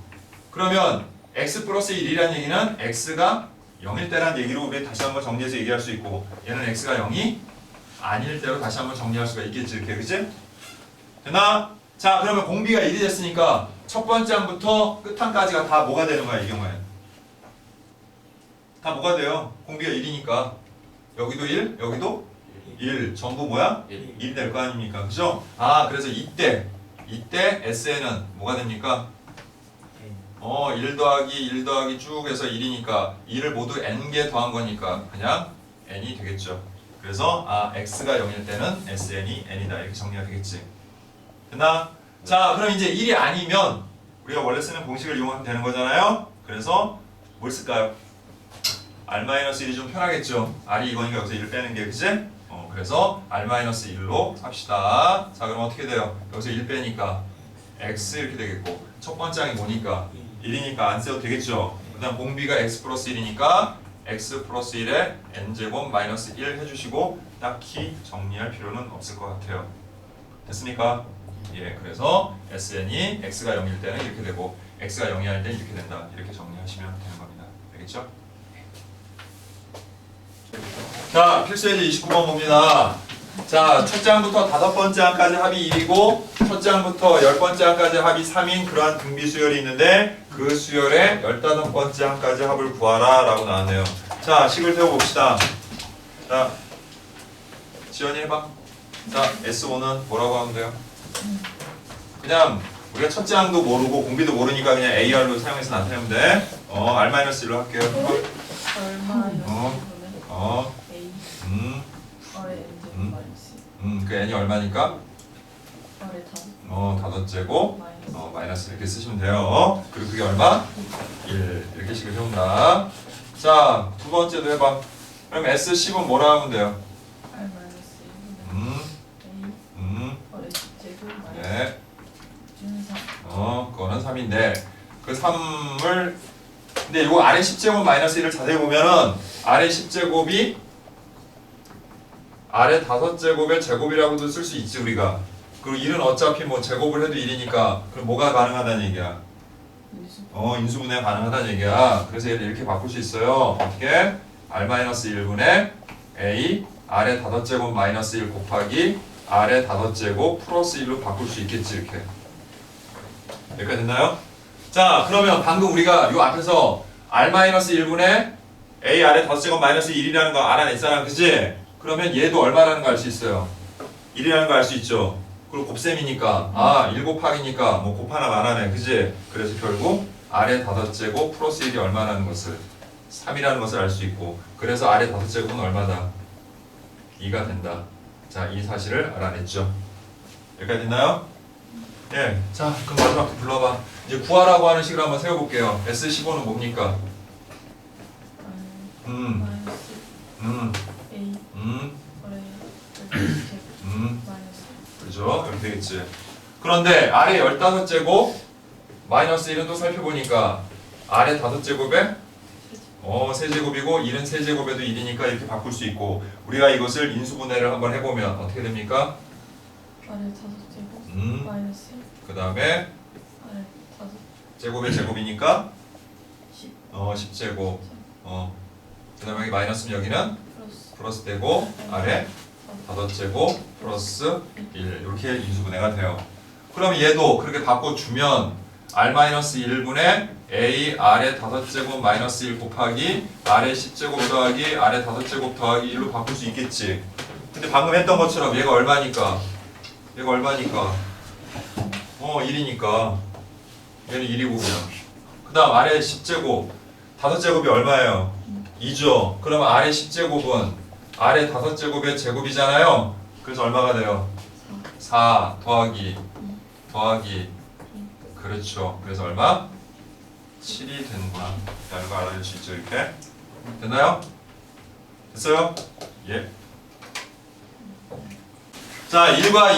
그러면 x 플러스 1이라는 얘기는 x가 0일 때라는 얘기로 우리 다시 한번 정리해서 얘기할 수 있고 얘는 x가 0이 아닐 때로 다시 한번 정리할 수가 있겠지. 이렇게 그치? 되나? 자 그러면 공비가 1이 됐으니까 첫 번째 항부터 끝항까지가 다 뭐가 되는 거야 이 경우에는? 다 뭐가 돼요? 공비가 1이니까 여기도 1, 여기도 1 전부 뭐야? 1이 될 거 아닙니까? 그죠? 아 그래서 이때 SN은 뭐가 됩니까? 1 더하기 1 더하기 쭉 해서 1이니까 2를 모두 n개 더한 거니까 그냥 n이 되겠죠. 그래서 x가 0일 때는 SN이 n이다 이렇게 정리가 되겠지. 됐나? 자 그럼 이제 1이 아니면 우리가 원래 쓰는 공식을 이용하면 되는 거잖아요. 그래서 뭘 쓸까요? R-1이 좀 편하겠죠. R이 이거니까 여기서 1을 빼는 게 그치? 그래서 R-1로 합시다. 자 그럼 어떻게 돼요? 여기서 1 빼니까 x 이렇게 되겠고 첫 번째 항이 뭐니까? 1이니까 안 써도 되겠죠. 그 다음 공비가 x 플러스 1이니까 x 플러스 1에 n제곱 마이너스 1 해주시고 딱히 정리할 필요는 없을 것 같아요. 됐습니까? 예, 그래서 SN이 x가 0일 때는 이렇게 되고 x가 0이 아닐 때는 이렇게 된다. 이렇게 정리하시면 되는 겁니다. 알겠죠? 자, 필수예제 29번 봅니다. 자, 첫째 항부터 5번째 항까지 합이 1이고 첫째 항부터 10번째 항까지 합이 3인 그러한 등비 수열이 있는데 그 수열의 15번째 항까지 합을 구하라 라고 나왔네요. 자, 식을 세워봅시다. 자, 지연이 해봐. 자, S5는 뭐라고 하면 돼요? 그냥 우리가 첫째 항도 모르고 공비도 모르니까 그냥 AR로 사용해서 나타내면 돼. R-1로 할게요. 그 n이 얼마니까? 5제곱 마이너스 이렇게 쓰시면 돼요. 그리고 그게 얼마? 1 이렇게 식을 세운다. 자, 두 번째도 해봐. 그럼 S10은 뭐라 하면 돼요? 네. 그거는 3인데 그 3을 근데 이거 아래 10제곱 마이너스 1을 자세히 보면은 아래 10제곱이 아래 5제곱의 제곱이라고도 쓸 수 있지 우리가. 그리고 1은 어차피 뭐 제곱을 해도 1이니까 그럼 뭐가 가능하다는 얘기야? 인수분해 가능하다는 얘기야. 그래서 얘를 이렇게 바꿀 수 있어요. 어떻게? R-1분의 A 아래 5제곱 마이너스 1 곱하기 R의 5제곱 플러스 1로 바꿀 수 있겠지 이렇게. 여기까지 됐나요? 자 그러면 방금 우리가 요 앞에서 R-1분의 A R의 5제곱 마이너스 1이라는 거 알아냈잖아 그지? 그러면 얘도 얼마라는 거 알 수 있어요. 1이라는 거 알 수 있죠. 그리고 곱셈이니까 1 곱하기니까 뭐 곱하나 말하네 그지? 그래서 결국 R의 5제곱 플러스 1이 얼마라는 것을 3이라는 것을 알 수 있고 그래서 R의 5제곱은 얼마다? 2가 된다. 자, 이 사실을 알아냈죠. 여기까지 됐나요? 예. 자, 그럼 마지막 불러봐. 이제 구하라고 하는 식으로 한번 세워볼게요. S15는 뭡니까? 마이너스 A 마이너스 그죠? 이렇게 되겠지. 그런데 R의 15제곱 마이너스 1은 또 살펴보니까 R의 5제곱에 세제곱이고 1은 세제곱에도 1이니까 이렇게 바꿀 수 있고 우리가 이것을 인수분해를 한번 해보면 어떻게 됩니까? 아래 5제곱 마이너스 그 다음에 아래 5 제곱의 제곱이니까 10 10제곱 그 다음에 여기 마이너스면 여기는 플러스 플러스 되고 아래 5제곱 플러스 1 이렇게 인수분해가 돼요. 그럼 얘도 그렇게 바꿔주면 R-1분의 A R의 5제곱 마이너스 1 곱하기 R의 10제곱 더하기 R의 5제곱 더하기 1로 바꿀 수 있겠지. 근데 방금 했던 것처럼 얘가 얼마니까? 얘가 얼마니까? 1이니까 얘는 1이고 그냥 그 다음 R의 10제곱 5제곱이 얼마예요? 2죠. 그러면 R의 10제곱은 R의 5제곱의 제곱이잖아요. 그래서 얼마가 돼요? 4 더하기 그렇죠. 그래서 얼마? 7이 되는구나. 라는 거 알아낼 수 있죠. 이렇게 됐나요? 됐어요? 예. 자 1과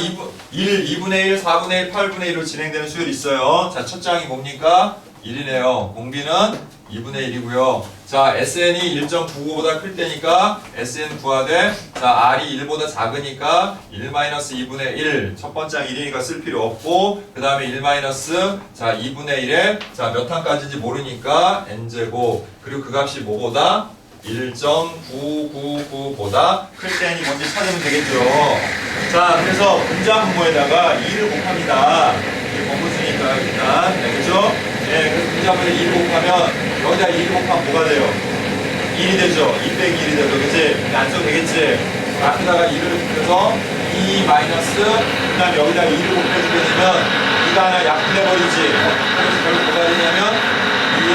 2분의 1, 4분의 1, 8분의 1로 진행되는 수열이 있어요. 자 첫 장이 뭡니까? 1이네요. 공비는 2분의 1이고요. 자 SN이 1.99보다 클 때니까 SN 구하되 자 R이 1보다 작으니까 1-2분의 1 첫 번째 항 1이니까 쓸 필요 없고 그 다음에 1- 자 2분의 1에 자 몇 항까지인지 모르니까 N제곱 그리고 그 값이 뭐보다 1.999보다 클 때니 뭔지 찾으면 되겠죠. 자 그래서 분자분모에다가 2를 곱합니다. 이게 번분수니까 일단 그죠? 네, 그래서 분자분모에 2를 곱하면 여기다 2를 곱하면 뭐가 돼요? 1이 되죠. 2 빼기 1이 되죠. 그치? 안 써도 되겠지? 앞에다가 2를 곱해서 2 마이너스 그 다음에 여기다 2를 곱해주게 되면 2가 하나 약분해버리지. 그래서 결국 뭐가 되냐면 2에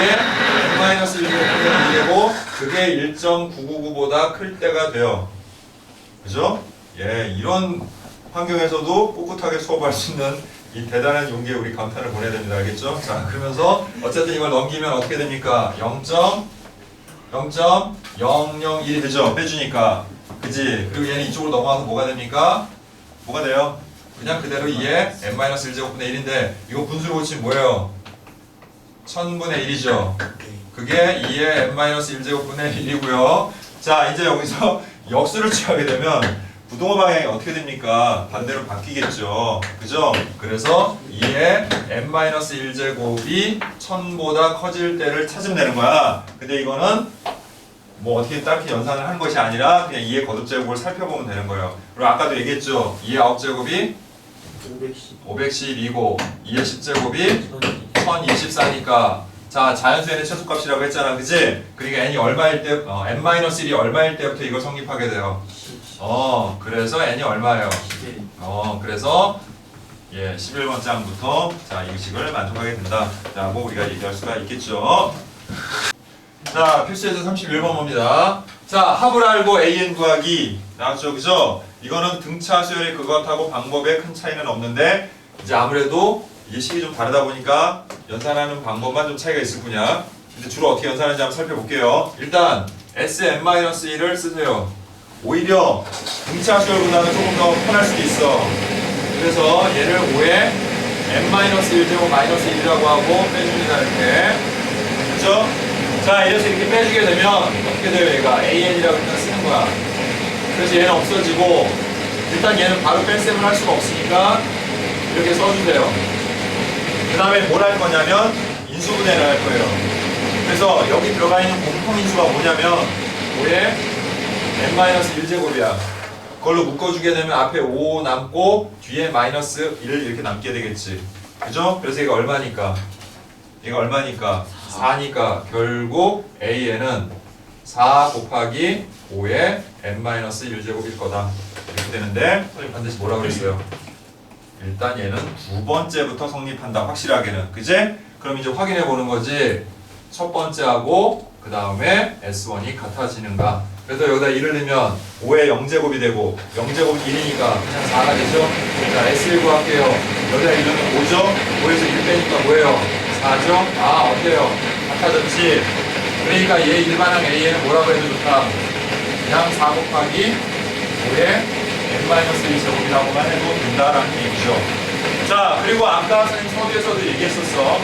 n-1을 곱하면 2되고 그게 1.999보다 클 때가 돼요. 그죠? 예, 이런 환경에서도 꿋꿋하게 수업할 수 있는 이 대단한 용기에 우리 감탄을 보내야 됩니다. 알겠죠? 자, 그러면서 어쨌든 이걸 넘기면 어떻게 됩니까? 0.001이 되죠? 빼주니까. 그지? 그리고 얘는 이쪽으로 넘어가서 뭐가 됩니까? 뭐가 돼요? 그냥 그대로 2에 n-1제곱분의 1인데 이거 분수로 고치면 뭐예요? 1000분의 1이죠? 그게 2의 n-1제곱분의 1이고요. 자, 이제 여기서 역수를 취하게 되면 부동호 방향이 어떻게 됩니까? 반대로 바뀌겠죠. 그죠? 그래서 2의 n-1제곱이 1000보다 커질 때를 찾으면 되는 거야. 근데 이거는 뭐 어떻게 딱히 연산을 하는 것이 아니라 그냥 2의 거듭제곱을 살펴보면 되는 거예요. 그리고 아까도 얘기했죠. 2의 9제곱이 510이고 2의 10제곱이 1024니까 자 자연수의 최소값이라고 했잖아. 그치? 그러니까 n이 얼마일 때 n-1이 얼마일 때부터 이걸 성립하게 돼요. 그래서 n이 얼마예요? 그래서 11번 장부터 자 이 식을 만족하게 된다. 라고 우리가 얘기할 수가 있겠죠. 자 필수에서 31번 봅니다. 자 합을 알고 an 구하기 나왔죠. 그죠? 이거는 등차 수열이 그것하고 방법에 큰 차이는 없는데 이제 아무래도 이게 식이 좀 다르다 보니까 연산하는 방법만 좀 차이가 있을 뿐이야. 근데 주로 어떻게 연산하는지 한번 살펴볼게요. 일단 Sn-1을 쓰세요. 오히려 등차 수열보다는 조금 더 편할 수도 있어. 그래서 얘를 5에 n-1제곱 마이너스 1이라고 하고 빼줍니다. 이렇게. 그렇죠? 자 이래서 이렇게 빼주게 되면 어떻게 돼요? 얘가 an이라고 일단 쓰는 거야. 그래서 얘는 없어지고 일단 얘는 바로 뺄셈을 할 수가 없으니까 이렇게 써주세요. 그 다음에 뭘 할 거냐면 인수분해를 할 거예요. 그래서 여기 들어가 있는 공통인수가 뭐냐면 5의 n-1제곱이야. 그걸로 묶어주게 되면 앞에 5 남고 뒤에 마이너스 1 이렇게 남게 되겠지. 그죠? 그래서 이거 얼마니까? 이거 얼마니까? 4니까 결국 A에는 4 곱하기 5에 n-1제곱일 거다. 이렇게 되는데 선생님 반드시 뭐라고 그랬어요? 일단 얘는 두 번째부터 성립한다. 확실하게는. 그지? 그럼 이제 확인해 보는 거지. 첫 번째하고 그 다음에 S1이 같아지는가. 그래서 여기다 1을 넣으면 5에 0제곱이 되고 0제곱이 1이니까 그냥 4가 되죠? 자 S1 구할게요. 여기다 1 넣으면 5죠? 5에서 1 빼니까 뭐예요? 4죠? 아 어때요? 같아졌지? 그러니까 얘 일반항 A에는 뭐라고 해도 좋다? 그냥 4 곱하기 5에 n-1제곱이라고만 해도 된다라는 얘기죠. 자 그리고 아까 선생님 서두에서도 얘기했었어.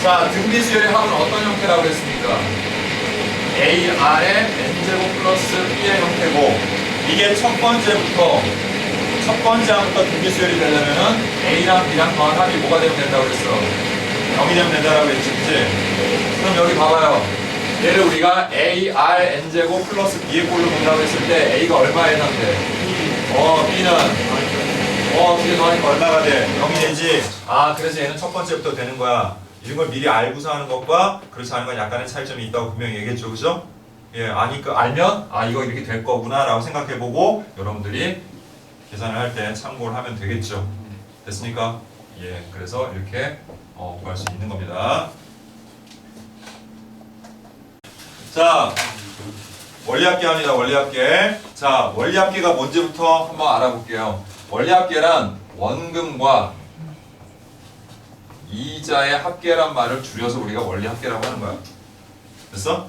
자 등비수열의 합은 어떤 형태라고 했습니까? AR의 n제곱 플러스 B의 형태고 이게 첫 번째 항부터 등비수열이 되려면은 A랑 B랑 더한 합이 뭐가 되면 된다고 그랬어? 0이 되면 된다고 했지, 그치? 그럼 여기 봐봐요. 얘를 우리가 AR n제곱 플러스 B의 꼴로 본다고 했을 때 A가 얼마에 해당돼? B는 두개 더하니까 얼마가 돼? 0이 되지? 아 그래서 얘는 첫 번째부터 되는 거야. 이런 걸 미리 알고서 하는 것과 그렇지 않은 건 약간의 차이점이 있다고 분명히 얘기했죠, 그죠? 예, 알면 이거 이렇게 될 거구나 라고 생각해보고 여러분들이 계산을 할 때 참고를 하면 되겠죠. 됐습니까? 예, 그래서 이렇게 구할 수 있는 겁니다. 자, 원리합계 합니다. 원리합계. 자, 원리합계가 뭔지부터 한번 알아볼게요. 원리합계란 원금과 이자의 합계란 말을 줄여서 우리가 원리합계라고 하는 거야. 됐어?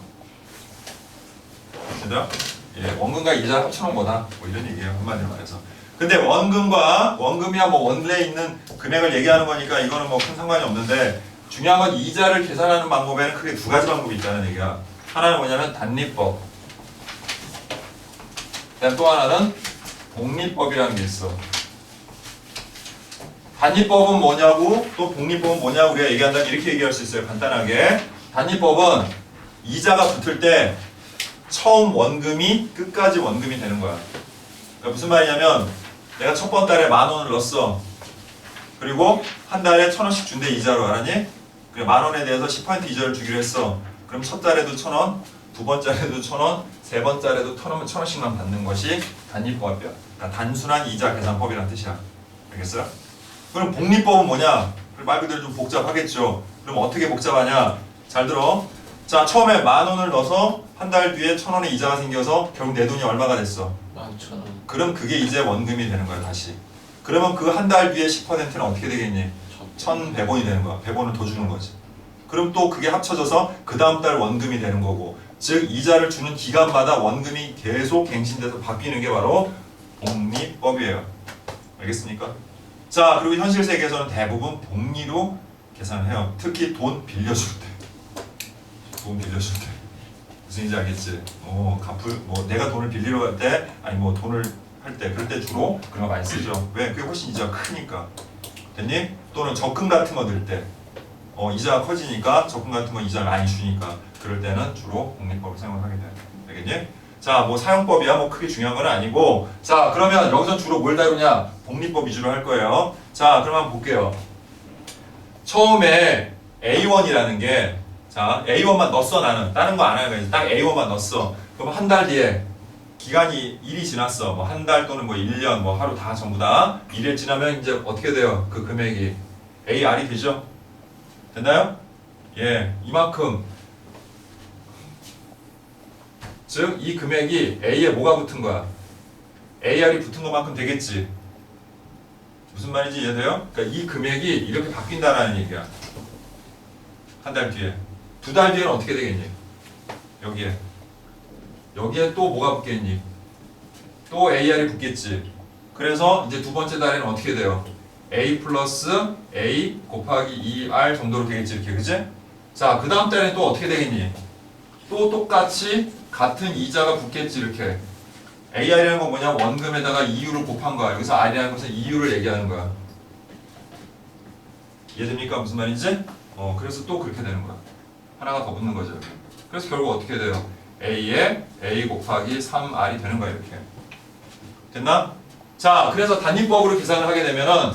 얘들아? 예, 원금과 이자 합쳐놓은 거다. 뭐 이런 얘기예요. 한마디로 말해서. 근데 원금이야 뭐 원래에 있는 금액을 얘기하는 거니까 이거는 뭐 큰 상관이 없는데 중요한 건 이자를 계산하는 방법에는 크게 두 가지 방법이 있다는 얘기야. 하나는 뭐냐면 단리법. 또 하나는 복리법이라는 게 있어. 단리법은 뭐냐고 또 복리법은 뭐냐고 우리가 얘기한다면 이렇게 얘기할 수 있어요. 간단하게. 단리법은 이자가 붙을 때 처음 원금이 끝까지 원금이 되는 거야. 그러니까 무슨 말이냐면 내가 첫 번 달에 10,000원을 넣었어. 그리고 한 달에 1,000원씩 준대 이자로. 알았니? 그래 10,000원에 대해서 10% 이자를 주기로 했어. 그럼 첫 달에도 1,000원, 두 번째에도 1,000원, 세 번째에도 1,000원씩만 받는 것이 단리법이야. 그러니까 단순한 이자 계산법이라는 뜻이야. 알겠어요? 그럼 복리법은 뭐냐? 말 그대로 좀 복잡하겠죠. 그럼 어떻게 복잡하냐? 잘 들어. 자, 처음에 10,000원을 넣어서 한 달 뒤에 1,000원의 이자가 생겨서 결국 내 돈이 얼마가 됐어? 11,000원. 그럼 그게 이제 원금이 되는 거야, 다시. 그러면 그 한 달 뒤에 10%는 어떻게 되겠니? 1,100원이 되는 거야. 100원을 더 주는 거지. 그럼 또 그게 합쳐져서 그 다음 달 원금이 되는 거고, 즉 이자를 주는 기간마다 원금이 계속 갱신돼서 바뀌는 게 바로 복리법이에요. 알겠습니까? 자, 그리고 현실 세계에서는 대부분 복리로 계산을 해요. 특히 돈 빌려줄 때. 돈 빌려줄 때. 무슨 인지 알겠지? 내가 돈을 빌리러 갈 때, 아니 뭐 돈을 할 때, 그럴 때 주로 그런 거 많이 쓰죠. 왜? 그게 훨씬 이자가 크니까. 됐니? 또는 적금 같은 거 들 때, 이자가 커지니까 적금 같은 거 이자를 많이 주니까 그럴 때는 주로 복리법을 사용을 하게 돼요. 알겠니? 자, 뭐 사용법이야 뭐 크게 중요한 건 아니고, 자 그러면 여기서 주로 뭘 다루냐? 복리법 위주로 할 거예요. 자, 그럼 한번 볼게요. 처음에 A1이라는 게, 자 A1만 넣었어. 나는 다른 거 안 하는 거야. 딱 A1만 넣었어. 그럼 한 달 뒤에 기간이 1이 지났어. 뭐 한 달 또는 뭐 1년 뭐 하루 다 전부 다 1일 지나면 이제 어떻게 돼요? 그 금액이 AR이 되죠? 됐나요? 예, 이만큼. 즉 이 금액이 A에 뭐가 붙은 거야? AR이 붙은 것만큼 되겠지. 무슨 말인지 이해돼요? 그러니까 이 금액이 이렇게 바뀐다라는 얘기야. 한 달 뒤에. 두 달 뒤에는 어떻게 되겠니? 여기에 또 뭐가 붙겠니? 또 AR이 붙겠지. 그래서 이제 두 번째 달에는 어떻게 돼요? A 플러스 A 곱하기 2R 정도로 되겠지, 이렇게. 그치? 자, 그 다음 달에는 또 어떻게 되겠니? 또 똑같이 같은 이자가 붙겠지, 이렇게. AR이라는 건 뭐냐? 원금에다가 이유를 곱한 거야. 여기서 R이라는 것은 이유를 얘기하는 거야. 이해됩니까? 무슨 말인지? 그래서 또 그렇게 되는 거야. 하나가 더 붙는 거죠. 그래서 결국 어떻게 돼요? A에 A 곱하기 3R이 되는 거야, 이렇게. 됐나? 자, 그래서 단위법으로 계산을 하게 되면은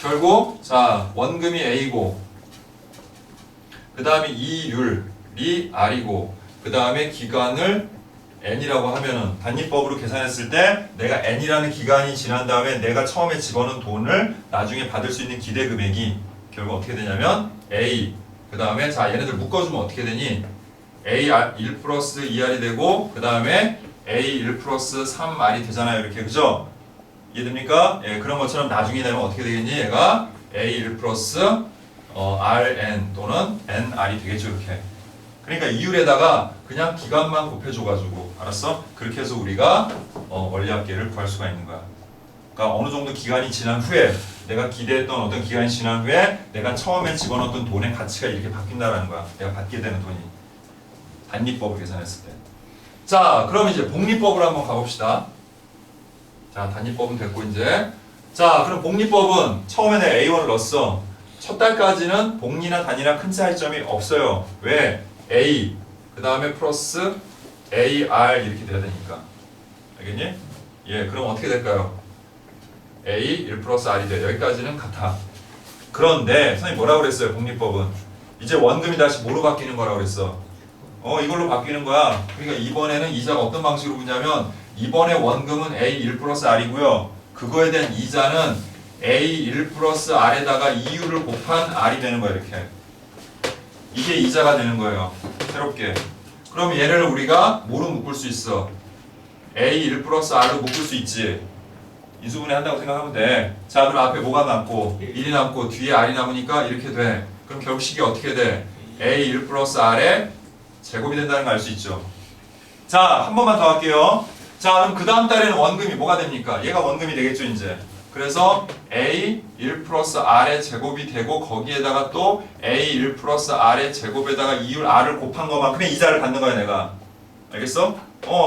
결국 자 원금이 A고 그 다음에 이율이 R이고 그 다음에 기간을 N이라고 하면은 단위법으로 계산했을 때 내가 N이라는 기간이 지난 다음에 내가 처음에 집어넣은 돈을 나중에 받을 수 있는 기대 금액이 결국 어떻게 되냐면 A 그 다음에 자 얘네들 묶어주면 어떻게 되니 A1 플러스 2R이 되고 그 다음에 A1 플러스 3R이 되잖아요 이렇게 그죠? 이해됩니까? 예, 그런 것처럼 나중에 되면 어떻게 되겠니? 얘가 A1 플러스 RN 또는 NR이 되겠죠 이렇게. 그러니까 이율에다가 그냥 기간만 곱해줘가지고 알았어? 그렇게 해서 우리가 원리합계를 구할 수가 있는 거야. 그러니까 어느 정도 기간이 지난 후에 내가 기대했던 어떤 기간이 지난 후에 내가 처음에 집어넣었던 돈의 가치가 이렇게 바뀐다라는 거야. 내가 받게 되는 돈이. 단위법을 계산했을 때. 자, 그럼 이제 복리법으로 한번 가봅시다. 자, 단위법은 됐고 이제. 자, 그럼 복리법은 처음에는 A1을 넣었어. 첫 달까지는 복리나 단위나 큰 차이점이 없어요. 왜? A 그 다음에 플러스 AR 이렇게 돼야 되니까. 알겠니? 예, 그럼 어떻게 될까요? A 1 플러스 R이 돼. 여기까지는 같아. 그런데 선생님 뭐라고 그랬어요? 복리법은 이제 원금이 다시 뭐로 바뀌는 거라고 그랬어? 이걸로 바뀌는 거야. 그러니까 이번에는 이자가 어떤 방식으로 보냐면 이번에 원금은 A 1 플러스 R이고요. 그거에 대한 이자는 A 1 플러스 R에다가 이율을 곱한 R이 되는 거야 이렇게. 이게 이자가 되는 거예요. 새롭게. 그럼 얘를 우리가 뭐로 묶을 수 있어? A 1 플러스 R로 묶을 수 있지. 인수분해 한다고 생각하면 돼. 자, 그럼 앞에 뭐가 남고 1이 남고 뒤에 R이 남으니까 이렇게 돼. 그럼 결국식이 어떻게 돼? A 1 플러스 R의 제곱이 된다는 거 알 수 있죠. 자, 한 번만 더 할게요. 자, 그럼 그 다음 달에는 원금이 뭐가 됩니까? 얘가 원금이 되겠죠 이제. 그래서 A 1 플러스 R의 제곱이 되고 거기에다가 또 A 1 플러스 R의 제곱에다가 이율 R을 곱한 것만큼의 이자를 받는 거야 내가. 알겠어?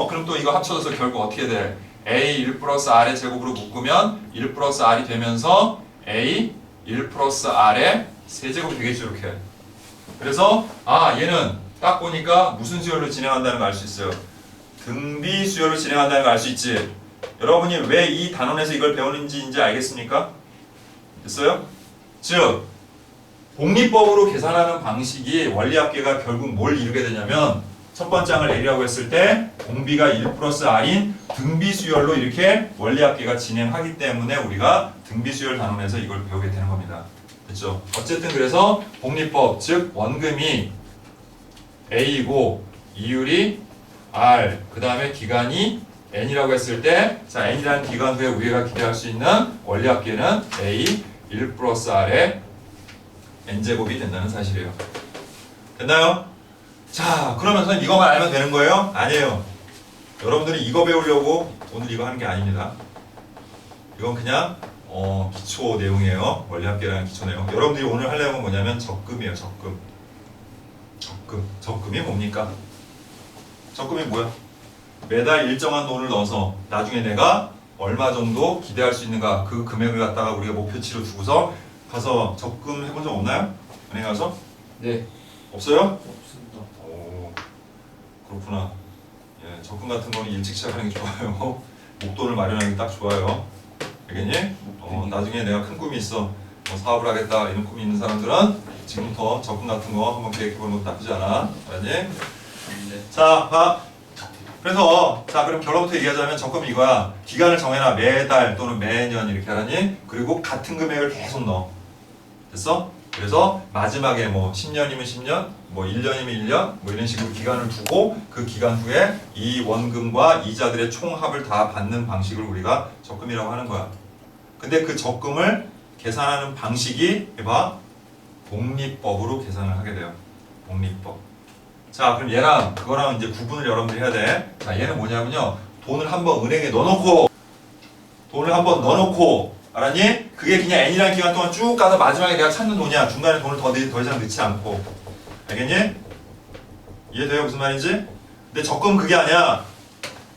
그럼 또 이거 합쳐져서 결국 어떻게 돼? A 1 플러스 R의 제곱으로 묶으면 1 플러스 R이 되면서 A 1 플러스 R의 세제곱이 되겠죠 이렇게. 그래서 얘는 딱 보니까 무슨 수열로 진행한다는 걸 알 수 있어요. 등비 수열로 진행한다는 걸 알 수 있지. 여러분이 왜 이 단원에서 이걸 배우는지 이제 알겠습니까? 됐어요? 즉 복리법으로 계산하는 방식이 원리합계가 결국 뭘 이루게 되냐면 첫 번째 항을 A라고 했을 때 공비가 1 플러스 R인 등비 수열로 이렇게 원리합계가 진행하기 때문에 우리가 등비 수열 단원에서 이걸 배우게 되는 겁니다. 됐죠? 어쨌든 그래서 복리법 즉 원금이 A이고 이율이 R 그 다음에 기간이 N이라고 했을 때 자 N이라는 기간 후에 우리가 기대할 수 있는 원리합계는 A 1 플러스 R의 N제곱이 된다는 사실이에요. 됐나요? 자 그러면 선생님 이거만 알면 되는 거예요? 아니에요. 여러분들이 이거 배우려고 오늘 이거 하는 게 아닙니다. 이건 그냥 기초 내용이에요. 원리합계라는 기초 내용. 여러분들이 오늘 할 내용은 뭐냐면 적금이에요. 적금이 뭡니까? 적금이 뭐야? 매달 일정한 돈을 넣어서 나중에 내가 얼마 정도 기대할 수 있는가 그 금액을 갖다가 우리가 목표치로 두고서 가서 적금 해본 적 없나요? 은행 가서? 네. 없어요? 없습니다. 오 그렇구나. 예, 적금 같은 거는 일찍 시작하는 게 좋아요. 목돈을 마련하는 게 딱 좋아요. 알겠니? 나중에 내가 큰 꿈이 있어. 사업을 하겠다 이런 꿈이 있는 사람들은 지금부터 적금 같은 거 한번 계획해보는 것도 나쁘지 않아. 알았니? 네. 자, 봐. 그래서 자 그럼 결론부터 얘기하자면 적금이 이거야. 기간을 정해놔. 매달 또는 매년 이렇게 하라니. 그리고 같은 금액을 계속 넣어. 됐어? 그래서 마지막에 뭐 10년이면 10년, 뭐 1년이면 1년, 뭐 이런 식으로 기간을 두고 그 기간 후에 이 원금과 이자들의 총합을 다 받는 방식을 우리가 적금이라고 하는 거야. 근데 그 적금을 계산하는 방식이 해봐 복리법으로 계산을 하게 돼요. 복리법. 자 그럼 얘랑 그거랑 이제 구분을 여러분들이 해야 돼. 자 얘는 뭐냐면요. 돈을 한번 은행에 넣어놓고 알았니? 그게 그냥 N이라는 기간 동안 쭉 가서 마지막에 내가 찾는 돈이야. 중간에 돈을 더 이상 넣지 않고. 알겠니? 이해돼요? 무슨 말인지? 근데 적금은 그게 아니야.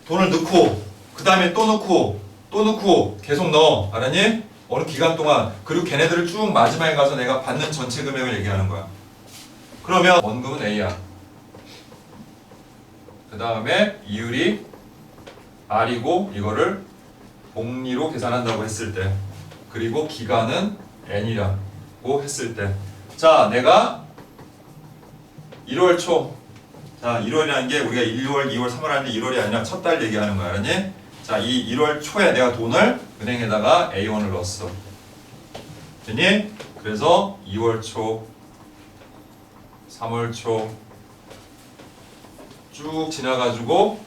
돈을 넣고 그 다음에 또 넣고 계속 넣어. 알았니? 어느 기간 동안. 그리고 걔네들을 쭉 마지막에 가서 내가 받는 전체 금액을 얘기하는 거야. 그러면 원금은 A야. 그 다음에 이율이 R이고 이거를 복리로 계산한다고 했을 때, 그리고 기간은 n이라고 했을 때, 자 내가 1월 초, 자 1월이라는 게 우리가 1월, 2월, 3월 하는데 1월이 아니라 첫 달 얘기하는 거야, 알았니? 자 이 1월 초에 내가 돈을 은행에다가 A1을 넣었어. 됐니? 그래서 2월 초, 3월 초 쭉 지나가지고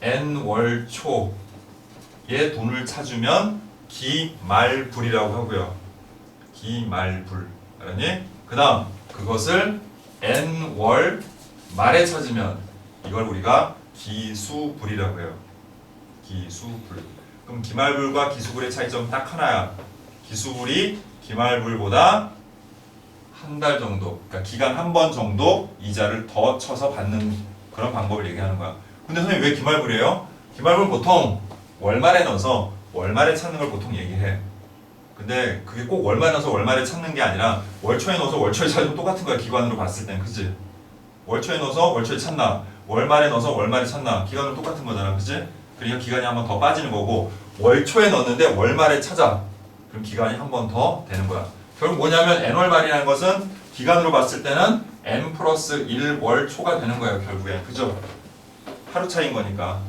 n월 초에 돈을 찾으면 기말불이라고 하고요. 기말불. 알았니? 그 다음 그것을 n월 말에 찾으면 이걸 우리가 기수불이라고 해요. 기수불. 그럼 기말불과 기수불의 차이점 딱 하나야. 기수불이 기말불보다 한 달 정도, 그러니까 기간 한 번 정도 이자를 더 쳐서 받는 그런 방법을 얘기하는 거야. 근데 선생님 왜 기말불이에요? 기말불은 보통 월말에 넣어서 월말에 찾는 걸 보통 얘기해. 근데 그게 꼭 월말에 넣어서 월말에 찾는 게 아니라 월초에 넣어서 월초에 찾으면 똑같은 거야. 기간으로 봤을 땐, 그치? 월초에 넣어서 월초에 찾나, 월말에 넣어서 월말에 찾나, 기간은 똑같은 거잖아, 그치? 그러니까 기간이 한 번 더 빠지는 거고, 월초에 넣었는데 월말에 찾아, 그럼 기간이 한 번 더 되는 거야. 결국 뭐냐면 n월말이라는 것은 기간으로 봤을 때는 n 플러스 1월 초가 되는 거예요, 결국에. 그죠? 하루 차이인 거니까.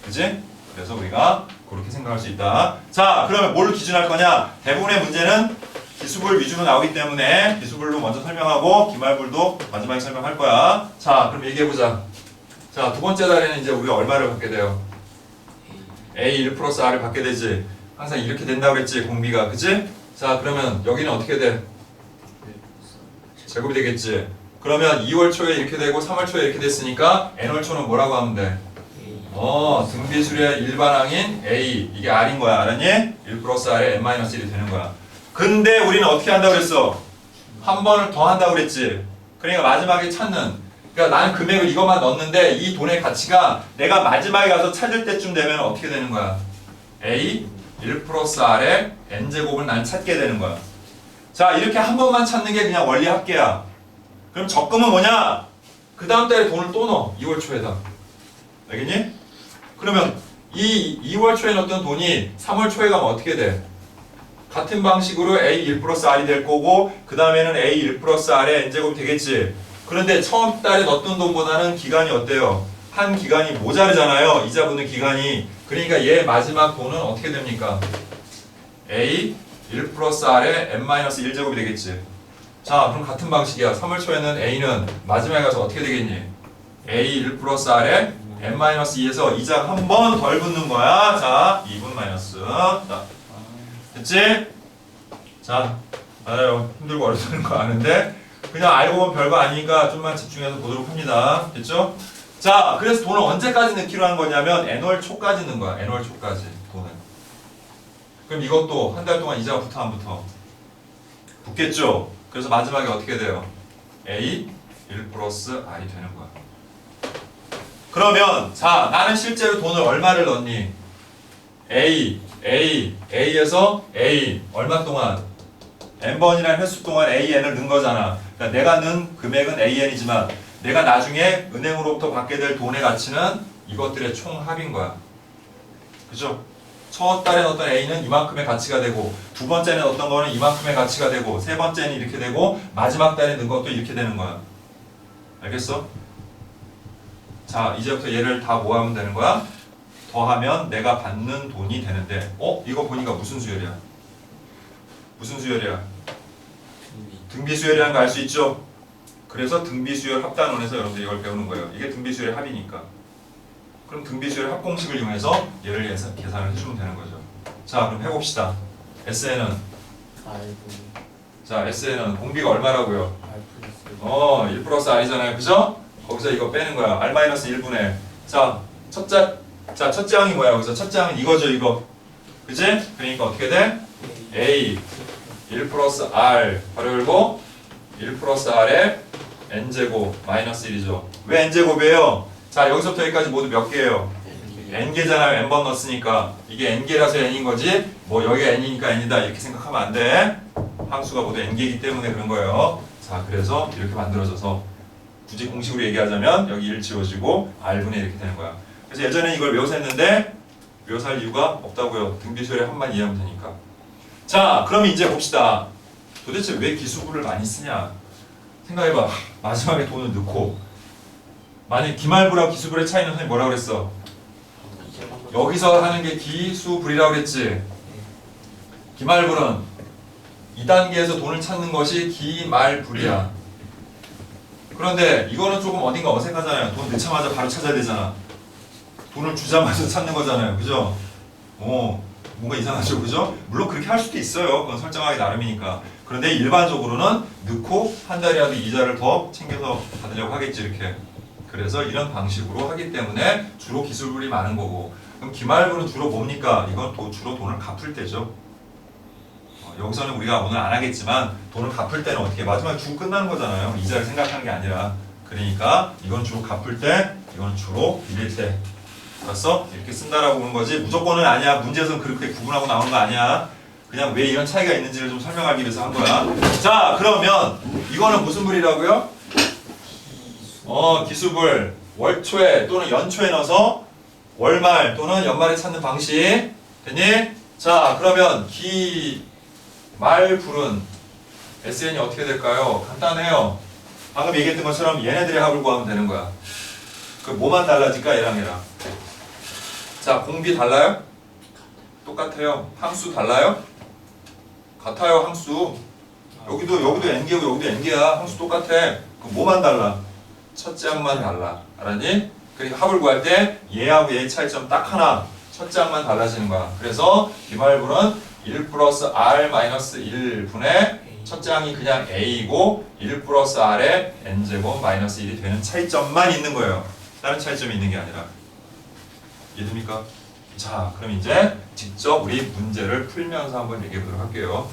그지? 그래서 우리가 그렇게 생각할 수 있다. 자, 그러면 뭘 기준할 거냐? 대부분의 문제는 기수불 위주로 나오기 때문에 기수불로 먼저 설명하고 기말불도 마지막에 설명할 거야. 자, 그럼 얘기해보자. 자, 두 번째 달에는 이제 우리가 얼마를 받게 돼요? A1 플러스 R을 받게 되지. 항상 이렇게 된다고 그랬지, 공비가. 그지? 자, 그러면 여기는 어떻게 돼? 제곱이 되겠지. 그러면 2월 초에 이렇게 되고 3월 초에 이렇게 됐으니까 n월 초는 뭐라고 하면 돼? 등비수의 일반항인 A, 이게 R인 거야, 알았니? 1 플러스 R에 n-1이 되는 거야. 근데 우리는 어떻게 한다고 그랬어? 한 번을 더 한다고 그랬지. 그러니까 마지막에 찾는, 그러니까 나는 금액을 이것만 넣었는데 이 돈의 가치가 내가 마지막에 가서 찾을 때쯤 되면 어떻게 되는 거야? A 1 플러스 R의 n제곱을 난 찾게 되는 거야. 자, 이렇게 한 번만 찾는 게 그냥 원리 합계야. 그럼 적금은 뭐냐? 그 다음 달에 돈을 또 넣어. 2월 초에다. 알겠니? 그러면 이 2월 초에 넣었던 돈이 3월 초에 가면 어떻게 돼? 같은 방식으로 A 1 플러스 R이 될 거고 그 다음에는 A 1 플러스 R의 n제곱이 되겠지. 그런데 처음 달에 넣었던 돈보다는 기간이 어때요? 한 기간이 모자르잖아요. 이자 붙는 기간이. 그러니까 얘 마지막 돈은 어떻게 됩니까? A 1 플러스 R의 n-1제곱이 되겠지. 자, 그럼 같은 방식이야. 3월 초에는 A는 마지막에 가서 어떻게 되겠니? A 1 플러스 R의 n-2에서 이자가 한 번 덜 붙는 거야. 자, 2분 마이너스. 자, 됐지? 자, 알아요. 힘들고 어렵다는 거 아는데 그냥 알고 보면 별거 아니니까 좀만 집중해서 보도록 합니다. 됐죠? 자, 그래서 돈을 언제까지 넣기로 한 거냐면 n월 초까지 넣은 거야. n월 초까지 돈은. 그럼 이것도 한 달 동안 이자가 붙어 안 붙어? 붙겠죠? 그래서 마지막에 어떻게 돼요? A 1 플러스 R이 되는 거야. 그러면 자, 나는 실제로 돈을 얼마를 넣니? A에서 A 얼마 동안? n번이라는 횟수 동안 AN을 넣은 거잖아. 그러니까 내가 넣은 금액은 AN이지만 내가 나중에 은행으로부터 받게 될 돈의 가치는 이것들의 총합인 거야. 그죠? 첫 달에 넣었던 A는 이만큼의 가치가 되고 두 번째에 넣었던 거는 이만큼의 가치가 되고 세 번째는 이렇게 되고 마지막 달에 넣은 것도 이렇게 되는 거야. 알겠어? 자, 이제부터 얘를 다 모아면 되는 거야. 더하면 내가 받는 돈이 되는데 이거 보니까 무슨 수열이야? 무슨 수열이야? 등비수열이라는 거 알 수 있죠? 그래서 등비수열 합단원에서 여러분들 이걸 배우는 거예요. 이게 등비수열 합이니까. 그럼 등비수열 합공식을 이용해서 얘를 계산을 해주면 되는 거죠. 자, 그럼 해봅시다. SN은? 자, SN은 공비가 얼마라고요? 1 플러스 R이잖아요. 그죠? 거기서 이거 빼는 거야. R-1분의. 자, 첫째 항이 뭐야? 여기서 첫째 항은 이거죠, 이거. 그지? 그러니까 어떻게 돼? A 1 플러스 R 바로 열고 1 플러스 R의 n제곱 마이너스 1이죠. 왜 n제곱이에요? 자, 여기서부터 여기까지 모두 몇 개예요? n개잖아요. n번 넣었으니까 이게 n개라서 n인 거지 뭐 여기가 n이니까 n이다 이렇게 생각하면 안 돼. 항수가 모두 n개이기 때문에 그런 거예요. 자, 그래서 이렇게 만들어져서 굳이 공식으로 얘기하자면 여기 1 지워지고 R분의 이렇게 되는 거야. 그래서 예전에 이걸 외워서 했는데 묘사할 이유가 없다고요. 등비수열의 한만 이해하면 되니까. 자, 그럼 이제 봅시다. 도대체 왜 기수부를 많이 쓰냐? 생각해봐. 마지막에 돈을 넣고 만약 기말부랑 기수불의 차이는 선생님 뭐라고 그랬어? 여기서 하는 게 기수불이라고 그랬지. 기말불은 2단계에서 돈을 찾는 것이 기말불이야. 그런데 이거는 조금 어딘가 어색하잖아요. 돈 넣자마자 바로 찾아야 되잖아. 돈을 주자마자 찾는 거잖아요. 그죠? 뭔가 이상하죠. 그죠? 물론 그렇게 할 수도 있어요. 그건 설정하기 나름이니까. 그런데 일반적으로는 넣고 한 달이라도 이자를 더 챙겨서 받으려고 하겠지 이렇게. 그래서 이런 방식으로 하기 때문에 주로 기술불이 많은 거고. 그럼 기말불은 주로 뭡니까? 이건 주로 돈을 갚을 때죠. 여기서는 우리가 오늘 안 하겠지만 돈을 갚을 때는 어떻게 마지막에 주고 끝나는 거잖아요. 이자를 생각하는 게 아니라. 그러니까 이건 주로 갚을 때, 이건 주로 빌릴 때. 알았어? 이렇게 쓴다라고 보는 거지. 무조건은 아니야. 문제에서는 그렇게 구분하고 나오는 거 아니야. 그냥 왜 이런 차이가 있는지를 좀 설명하기 위해서 한 거야. 자, 그러면 이거는 무슨 불이라고요? 기수불. 월초에 또는 연초에 넣어서 월말 또는 연말에 찾는 방식. 됐니? 자, 그러면 기말불은 SN이 어떻게 될까요? 간단해요. 방금 얘기했던 것처럼 얘네들의 합을 구하면 되는 거야. 그 뭐만 달라질까? 얘랑 얘랑. 자, 공비 달라요? 똑같아요. 항수 달라요? 같아요. 항수. 여기도 n개고 여기도 n개야. 항수 똑같아. 그 뭐만 달라? 첫째 항만 달라. 알았니? 그러니까 합을 구할 때 얘하고 얘의 차이점 딱 하나. 첫째 항만 달라지는 거야. 그래서 기말불은 1 플러스 r 마이너스 1분의 첫째 항이 그냥 a이고 1 플러스 r에 n제곱 마이너스 1이 되는 차이점만 있는 거예요. 다른 차이점이 있는 게 아니라. 이해됩니까? 자, 그럼 이제 직접 우리 문제를 풀면서 한번 얘기해 보도록 할게요.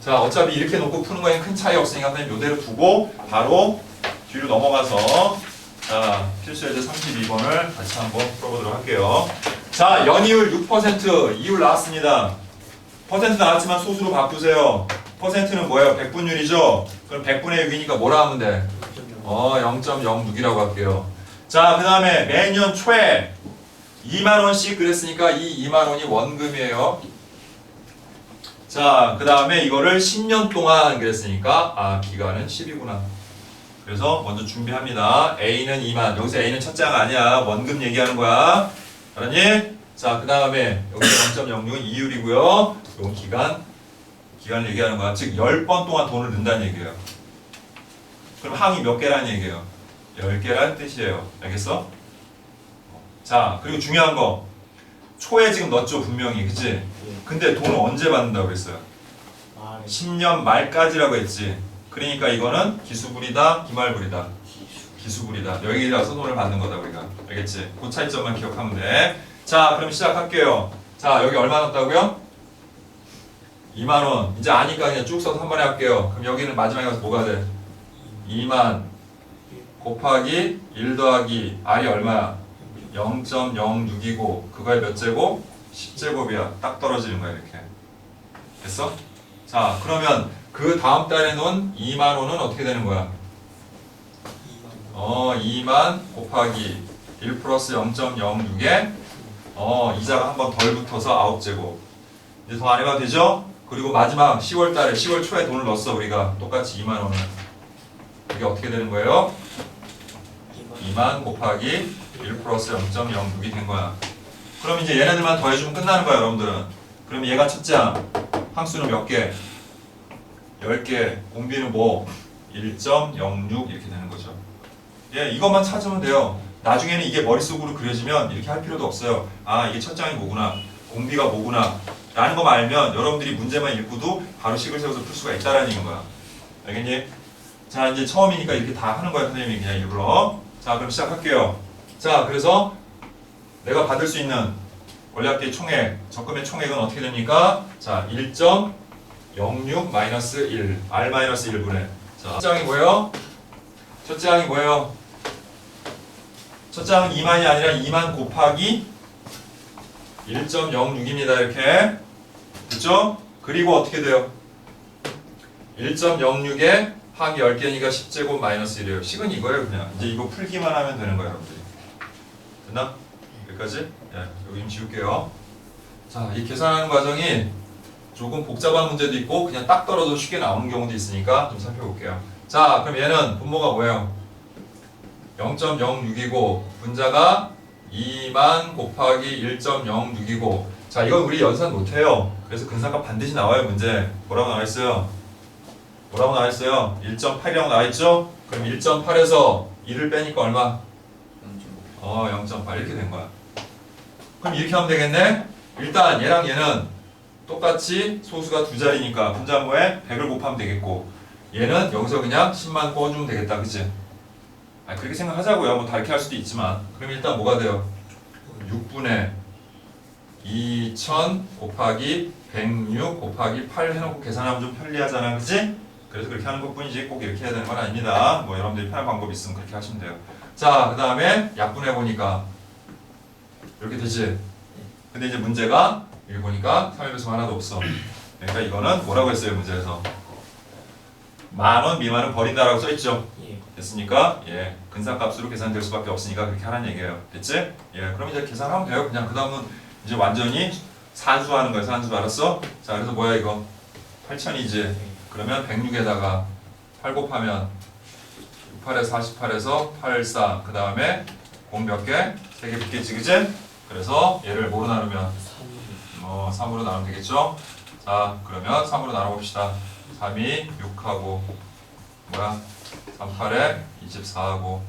자, 어차피 이렇게 놓고 푸는 거에는 큰 차이 없으니까 그냥 이대로 두고 바로 뒤로 넘어가서 자, 필수예제 32번을 같이 한번 풀어보도록 할게요. 자, 연이율 6% 이율 나왔습니다. 퍼센트 나왔지만 소수로 바꾸세요. 퍼센트는 뭐예요? 100분율이죠? 그럼 100분의 6이니까 뭐라 하면 돼? 0.06이라고 할게요. 자, 그 다음에 매년 초에 2만원씩 그랬으니까 이 2만원이 원금이에요. 자, 그 다음에 이거를 10년 동안 그랬으니까 기간은 10이구나. 그래서 먼저 준비합니다. A는 2만. 여기서 A는 첫째 항 아니야. 원금 얘기하는 거야. 알았니? 자, 그 다음에 여기서 0.06은 이율이고요. 이건 기간을 얘기하는 거야. 즉 10번 동안 돈을 넣는다는 얘기예요. 그럼 항이 몇 개라는 얘기예요? 10개라는 뜻이에요. 알겠어? 자, 그리고 중요한 거 초에 지금 넣었죠 분명히. 그치? 근데 돈을 언제 받는다고 했어요? 10년 말까지라고 했지. 그러니까 이거는 기수불이다 기말불이다. 기수불이다. 여기라서 돈을 받는 거다 우리가. 알겠지? 그 차이점만 기억하면 돼. 자, 그럼 시작할게요. 자, 여기 얼마 넣었다고요? 2만원. 이제 아니까 그냥 쭉 써서 한 번에 할게요. 그럼 여기는 마지막에 가서 뭐가 돼? 2만 곱하기 1 더하기 r이 얼마야? 0.06이고 그거의 몇 제곱? 10제곱이야. 딱 떨어지는 거야 이렇게. 됐어? 자, 그러면 그 다음 달에 놓은 2만 원은 어떻게 되는 거야? 2만 곱하기 1 플러스 0.06에 이자가 한 번 덜 붙어서 9제곱. 이제 더 안 해봐도 되죠? 그리고 마지막 10월 달에 10월 초에 돈을 넣었어 우리가 똑같이 2만 원을. 이게 어떻게 되는 거예요? 2만 곱하기 1 플러스 0.06이 된 거야. 그럼 이제 얘네들만 더해주면 끝나는 거야 여러분들은. 그럼 얘가 첫째 항. 항수는 몇 개? 10개. 공비는 뭐? 1.06 이렇게 되는 거죠. 예, 이것만 찾으면 돼요. 나중에는 이게 머릿속으로 그려지면 이렇게 할 필요도 없어요. 아, 이게 첫 장이 뭐구나. 공비가 뭐구나. 라는 것만 알면 여러분들이 문제만 읽고도 바로 식을 세워서 풀 수가 있다라는 얘기인 거야. 알겠니? 자, 이제 처음이니까 이렇게 다 하는 거야 선생님이 그냥 일부러. 자, 그럼 시작할게요. 자, 그래서 내가 받을 수 있는 원래학기 총액, 적금의 총액은 어떻게 됩니까? 자, 1.06 마이너스 1, R 마이너스 1분의. 자, 첫째 항이 뭐예요? 첫째 항이 뭐예요? 첫째 항은 2만이 아니라 2만 곱하기 1.06입니다. 이렇게. 됐죠? 그리고 어떻게 돼요? 1.06에 항이 10개니까 10제곱 마이너스 1이에요. 식은 이거예요 그냥. 이제 이거 풀기만 하면 되는 거예요 여러분들이. 됐나? 여기까지? 예, 여기 좀 지울게요. 자, 이 계산하는 과정이 조금 복잡한 문제도 있고 그냥 딱 떨어져 쉽게 나오는 경우도 있으니까 좀 살펴볼게요. 자, 그럼 얘는 분모가 뭐예요? 0.06이고 분자가 2만 곱하기 1.06이고 자, 이건 우리 연산 못해요. 그래서 근사값 반드시 나와요. 문제 뭐라고 나와있어요? 뭐라고 나와있어요? 1.8이라고 나와있죠? 그럼 1.8에서 2를 빼니까 얼마? 0.8 이렇게 된 거야. 그럼 이렇게 하면 되겠네? 일단 얘랑 얘는 똑같이 소수가 두 자리니까 분자모에 100을 곱하면 되겠고 얘는 여기서 그냥 10만 꺼주면 되겠다. 그치? 그렇게 생각하자고요. 뭐 다르게 할 수도 있지만 그럼 일단 뭐가 돼요? 6분의 2000 곱하기 106 곱하기 8 해놓고 계산하면 좀 편리하잖아. 그치? 그래서 그렇게 하는 것 뿐이지 꼭 이렇게 해야 되는 건 아닙니다. 뭐 여러분들이 편한 방법이 있으면 그렇게 하시면 돼요. 자, 그 다음에 약분해보니까 이렇게 되지? 근데 이제 문제가 여기 보니까 3일배수가 하나도 없어. 그러니까 이거는 뭐라고 했어요? 문제에서 10,000원 미만은 버린다라고 써있죠? 예. 됐습니까? 예, 근사값으로 계산될 수밖에 없으니까 그렇게 하라는 얘기예요. 됐지? 예, 그럼 이제 계산하면 돼요. 그냥 그 다음은 이제 완전히 산수하는 거야. 산수 알았어? 자, 그래서 뭐야 이거? 8,000이지? 그러면 106에다가 8 곱하면 68에서 48에서 84, 그 다음에 공 몇 개? 3개 붙겠지, 그치? 그래서 얘를 뭐로 나누면? 3으로 나누면 되겠죠? 자, 그러면 3으로 나눠봅시다. 3이 6하고 뭐야? 38에 24하고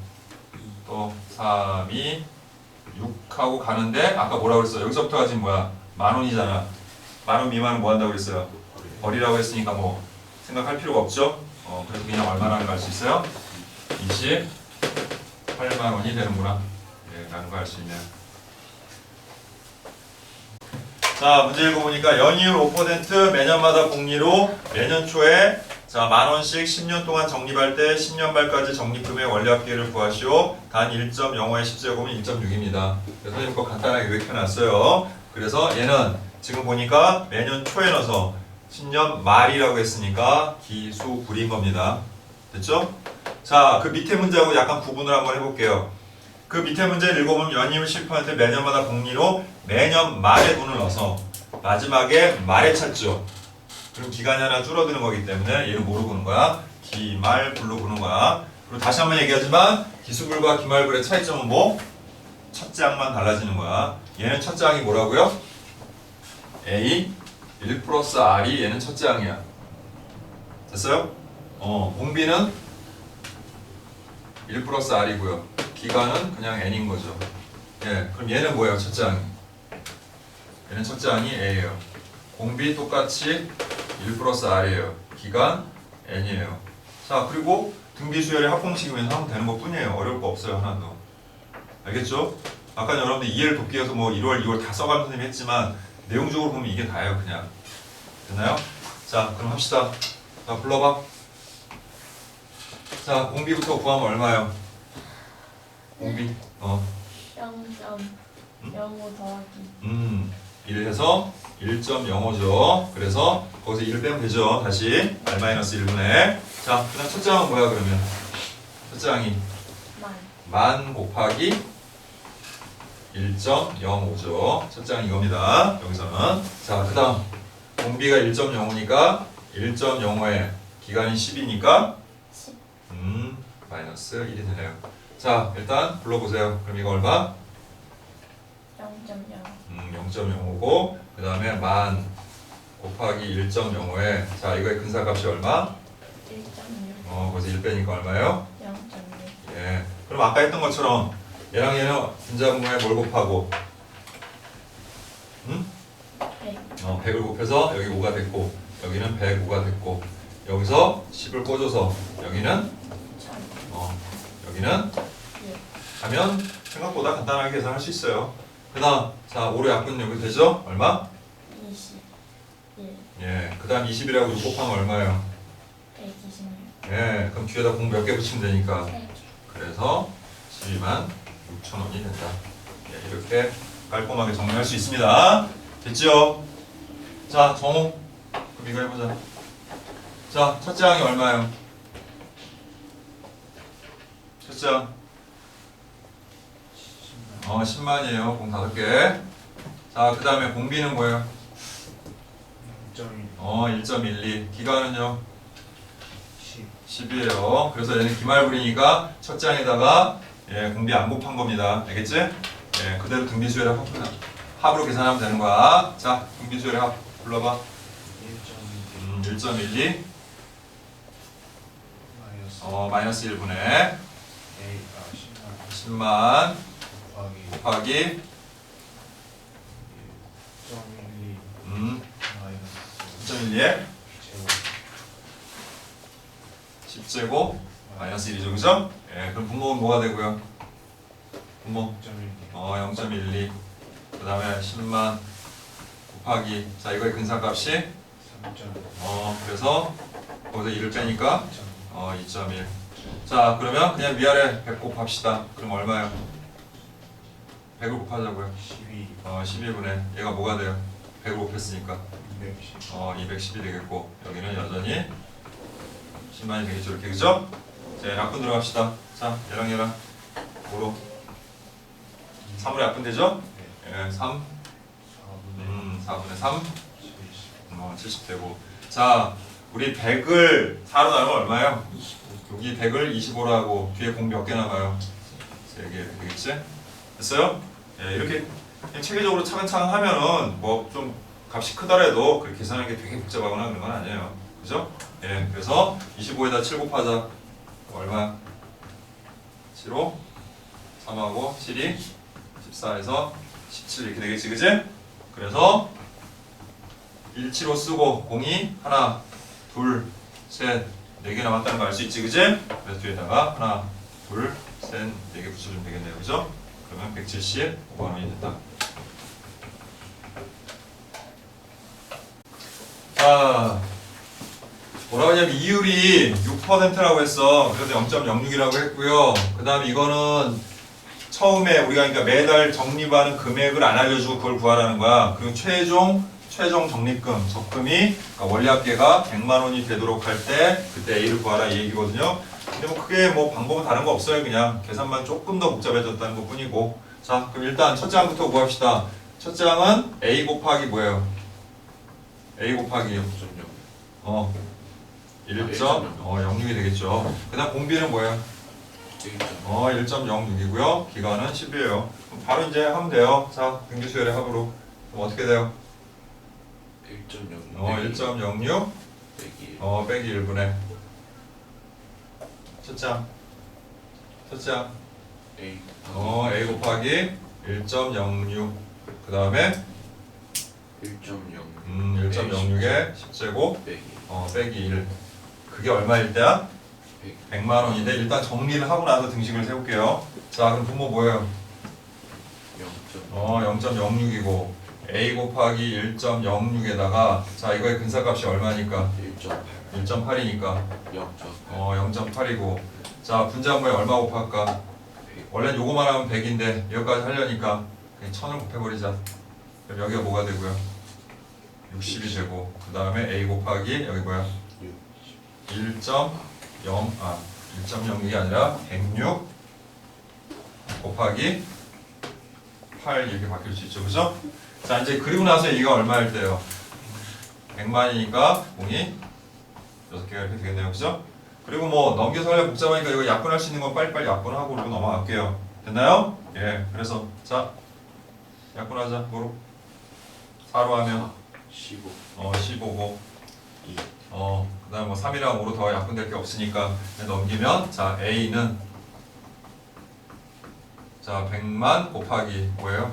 또 3이 6하고 가는데 아까 뭐라고 그랬어? 여기서부터가 지금 뭐야? 10,000원이잖아. 10,000원 미만은 뭐 한다고 그랬어요? 버리라고 했으니까 뭐 생각할 필요가 없죠? 그래서 그냥 얼마나 갈 수 있어요? 28만 원이 되는구나. 예, 라는 거 알 수 있네요. 자, 문제 읽어보니까 연이율 5% 매년마다 복리로 매년 초에 자 10,000원씩 10년 동안 적립할 때 10년 말까지 적립금의 원리합계를 구하시오. 단 1.05의 10제곱은 1.6입니다. 그래서 선생님 거 간단하게 요약해놨어요. 그래서 얘는 지금 보니까 매년 초에 넣어서 10년 말이라고 했으니까 기수불인 겁니다. 됐죠? 자, 그 밑에 문제하고 약간 구분을 한번 해볼게요. 그 밑에 문제를 읽어보면 연이율 10% 매년마다 복리로 매년 말에 돈을 넣어서 마지막에 말에 찾죠. 그럼 기간이 하나 줄어드는 거기 때문에 얘는 뭐로 보는 거야? 기말불로 보는 거야. 그리고 다시 한번 얘기하지만 기수불과 기말불의 차이점은 뭐? 첫째 항만 달라지는 거야. 얘는 첫째 항이 뭐라고요? A 1 플러스 R이 얘는 첫째 항이야. 됐어요? 공비는 1 플러스 R이고요. 기간은 그냥 N인 거죠. 예, 그럼 얘는 뭐예요? 첫째 항이. 얘는 첫째 항이 A예요. 공비 똑같이 1 플러스 R이에요. 기간 N이에요. 자, 그리고 등비수열의 합공식이면 하면 되는 것 뿐이에요. 어려울 거 없어요. 하나도. 알겠죠? 아까 여러분들 이해를 돕기 위해서 뭐 1월, 2월 다 써가면서 선생님이 했지만 내용적으로 보면 이게 다예요. 그냥. 됐나요? 자, 그럼 합시다. 자, 불러봐. 자, 공비부터 구하면 얼마예요? 공비. 0.05 더하기 1 해서 1.05죠. 그래서 거기서 1을 빼면 되죠. 다시 R-1분의. 자, 그 다음 첫째 항은 뭐야 그러면? 첫째 항이 만 곱하기 1.05죠. 첫째 항이 이겁니다. 여기서는. 자, 그 다음 공비가 1.05니까 1.05에 기간이 10이니까 10 마이너스 1이 되네요. 자, 일단 불러보세요. 그럼 이거 얼마? 0.05고 그 다음에 만 곱하기 1.05에 자 이거의 근사값이 얼마? 1.6 거기서 1 빼니까 얼마예요? 0.6 예. 그럼 아까 했던 것처럼 얘랑 얘는 분자분모에 뭘 곱하고? 100 100을 곱해서 여기 5가 됐고 여기는 105가 됐고 여기서 10을 꽂아서 여기는 1000 여기는 6 하면 생각보다 간단하게 계산할 수 있어요. 그 다음 자 5로 약분 여기 되죠? 얼마? 21 예. 그 다음 20이라고 6 곱하면 얼마예요? 126 예. 그럼 뒤에다 공 몇 개 붙이면 되니까 3개 그래서 12만 6천 원이 된다. 예, 이렇게 깔끔하게 정리할 수 있습니다. 됐죠? 자, 정호. 그럼 이거 해보자. 자, 첫째 항이 얼마예요? 첫째 항. 10만이에요. 공 5개. 자, 그 다음에 공비는 뭐예요? 0.1 1.12. 기간은요? 10 10이에요. 그래서 얘는 기말불이니까 첫 장에다가 예, 공비 안 곱한 겁니다. 알겠지? 예, 그대로 등비수열의 합으로 계산하면 되는 거야. 자, 등비수열의 합 불러봐. 1.1 1.12 마이너스 마이너스 1분의 A 10만 곱하기 곱하기 1.12 음, 마이너스 1.12에 제곱 10제곱 마이너스 1이죠. 그죠? 예, 그럼 분모는 뭐가 되고요? 분모 0.1 0.12 그 다음에 10만 곱하기 자 이거의 근사값이 3.0 그래서 거기서 1을 빼니까 2.1 자 그러면 그냥 위아래 100 곱합시다. 그럼 얼마예요? 100을 곱하자고요. 12 12분의 얘가 뭐가 돼요? 100을 곱했으니까 210 210이 되겠고 여기는 여전히 10만이 되겠죠. 이렇게 그죠? 자 약분 들어갑시다. 자 얘랑 5로 3으로 약분 되죠? 예, 3 4분의 3 70 되고 자 우리 100을 4로 나누면 얼마예요? 25. 여기 100을 25로 하고 뒤에 공 몇 개 남아요? 3개 되겠지? 됐어요? 예, 이렇게 그냥 체계적으로 차근차근 하면은 뭐 좀 값이 크더라도 그렇게 계산하는 게 되게 복잡하거나 그런 건 아니에요. 그죠? 예, 그래서 25에다 7 곱하자. 얼마? 7호 3하고 7이 14에서 17 이렇게 되겠지, 그지? 그래서 175 쓰고 0이 하나, 둘, 셋, 4개 남았다는 거 알 수 있지, 그지? 그래서 뒤에다가 하나, 둘, 셋, 4개 붙여주면 되겠네요, 그죠? 그러면 175만 원이 됐다. 자, 뭐라고 하냐면 이율이 6%라고 했어. 그래서 0.06이라고 했고요. 그 다음에 이거는 처음에 우리가 그러니까 매달 적립하는 금액을 안 알려주고 그걸 구하라는 거야. 그리고 최종 적립금, 적금이 그러니까 원리합계가 100만 원이 되도록 할 때 그때 A를 구하라 이 얘기거든요. 근데 뭐 크게 뭐 방법은 다른 거 없어요. 그냥 계산만 조금 더 복잡해졌다는 것 뿐이고. 자, 그럼 일단 첫 장부터 구합시다. 첫 장은 A 곱하기 뭐예요? A 곱하기 1.06이 되겠죠. 그 다음 공비는 뭐예요? 1.06이고요. 기간은 10이에요. 그럼 바로 이제 하면 돼요. 자, 등기수열의 합으로. 그럼 어떻게 돼요? 1.06 빼기 1분의 첫 장 A A 곱하기 1.06 그 다음에 1.06에 10제곱 빼기 1 그게 얼마일 때야? 100만 원인데 일단 정리를 하고 나서 등식을 세울게요. 자 그럼 분모 뭐예요? 0.06이고 A 곱하기 1.06에다가 자 이거의 근사값이 얼마니까? 1.8이니까 0.8이고 자 분자분모에 얼마 곱할까? 원래는 요거만 하면 100인데 여기까지 하려니까 그냥 1000을 곱해버리자. 그럼 여기가 뭐가 되고요? 60이 되고 그 다음에 A 곱하기 여기 뭐야? 1.06이 아니라 106 곱하기 8 이렇게 바뀔 수 있죠. 그죠? 자 이제 그리고 나서 이가 얼마일 때요? 100만이니까 공이 6개가 이렇게 되겠네요. 그죠? 그리고 뭐 넘겨서 하려 복잡하니까 이거 약분할 수 있는 건 빨리빨리 약분하고 그러고 넘어갈게요. 됐나요? 예. 그래서 자 약분하자. 뭐로? 4로 하면 15고 2 그 다음에 뭐 3이랑 5로 더 약분될 게 없으니까 그냥 넘기면 자 A는 자 100만 곱하기 뭐예요?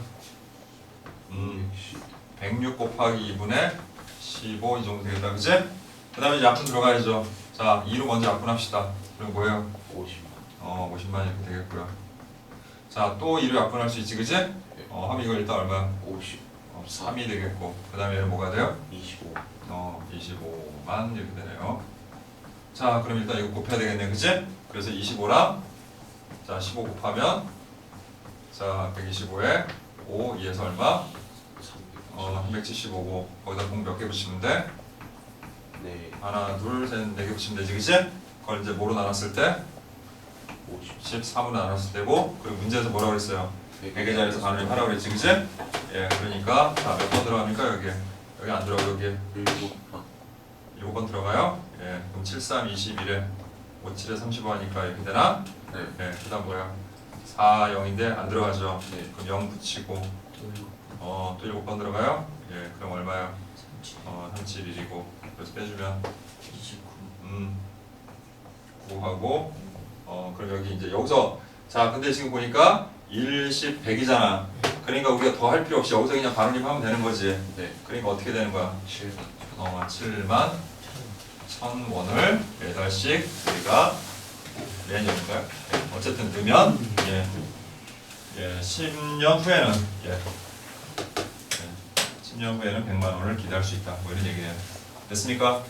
106 곱하기 2분의 15 이 정도 되겠다. 그치? 그 다음에 이제 약분 들어가야죠. 자 2로 먼저 약분합시다. 그럼 뭐예요? 50만 이렇게 되겠고요. 자 또 2로 약분할 수 있지. 그치? 하면 이거 일단 얼마야? 3이 되겠고 그 다음에 얘는 뭐가 돼요? 25 25만 이렇게 되네요. 자 그럼 일단 이거 곱해야 되겠네. 그치? 그래서 25랑 자 15 곱하면 자 125에 5 2에서 얼마? 375고 거기다 공 몇 개 붙이면 돼? 네 하나 둘 셋 4개 붙이면 되지. 그치? 그걸 이제 뭐로 나눴을 때? 13으로 나눴을 때고 그리고 문제에서 뭐라고 그랬어요? 100의 자리에서 반을 하라고 그랬지. 그치? 예, 그러니까 자, 몇 번 들어갑니까 여기? 여기 안 들어가고 여기 7번. 7번 들어가요? 예, 그럼 7, 3, 21에 5, 7에 35 하니까 이렇게 되나? 네. 예, 그다음 뭐야? 4, 0인데 안 들어가죠? 네. 그럼 0 붙이고 또 7번 들어가요? 예, 그럼 얼마야? 37일이고 그래서 빼주면 9하고 그럼 여기 이제 여기서 자 근데 지금 보니까 1, 10, 100이잖아. 그러니까 우리가 더 할 필요 없이 여기서 그냥 반올림하면 되는 거지. 네. 그러니까 어떻게 되는 거야? 7번. 7만 1000원을 매달씩 우리가 내니까요. 어쨌든 넣으면 10년 후에는 10년 후에는 100만 원을 기대할 수 있다. 뭐 이런 얘기네요. 됐습니까?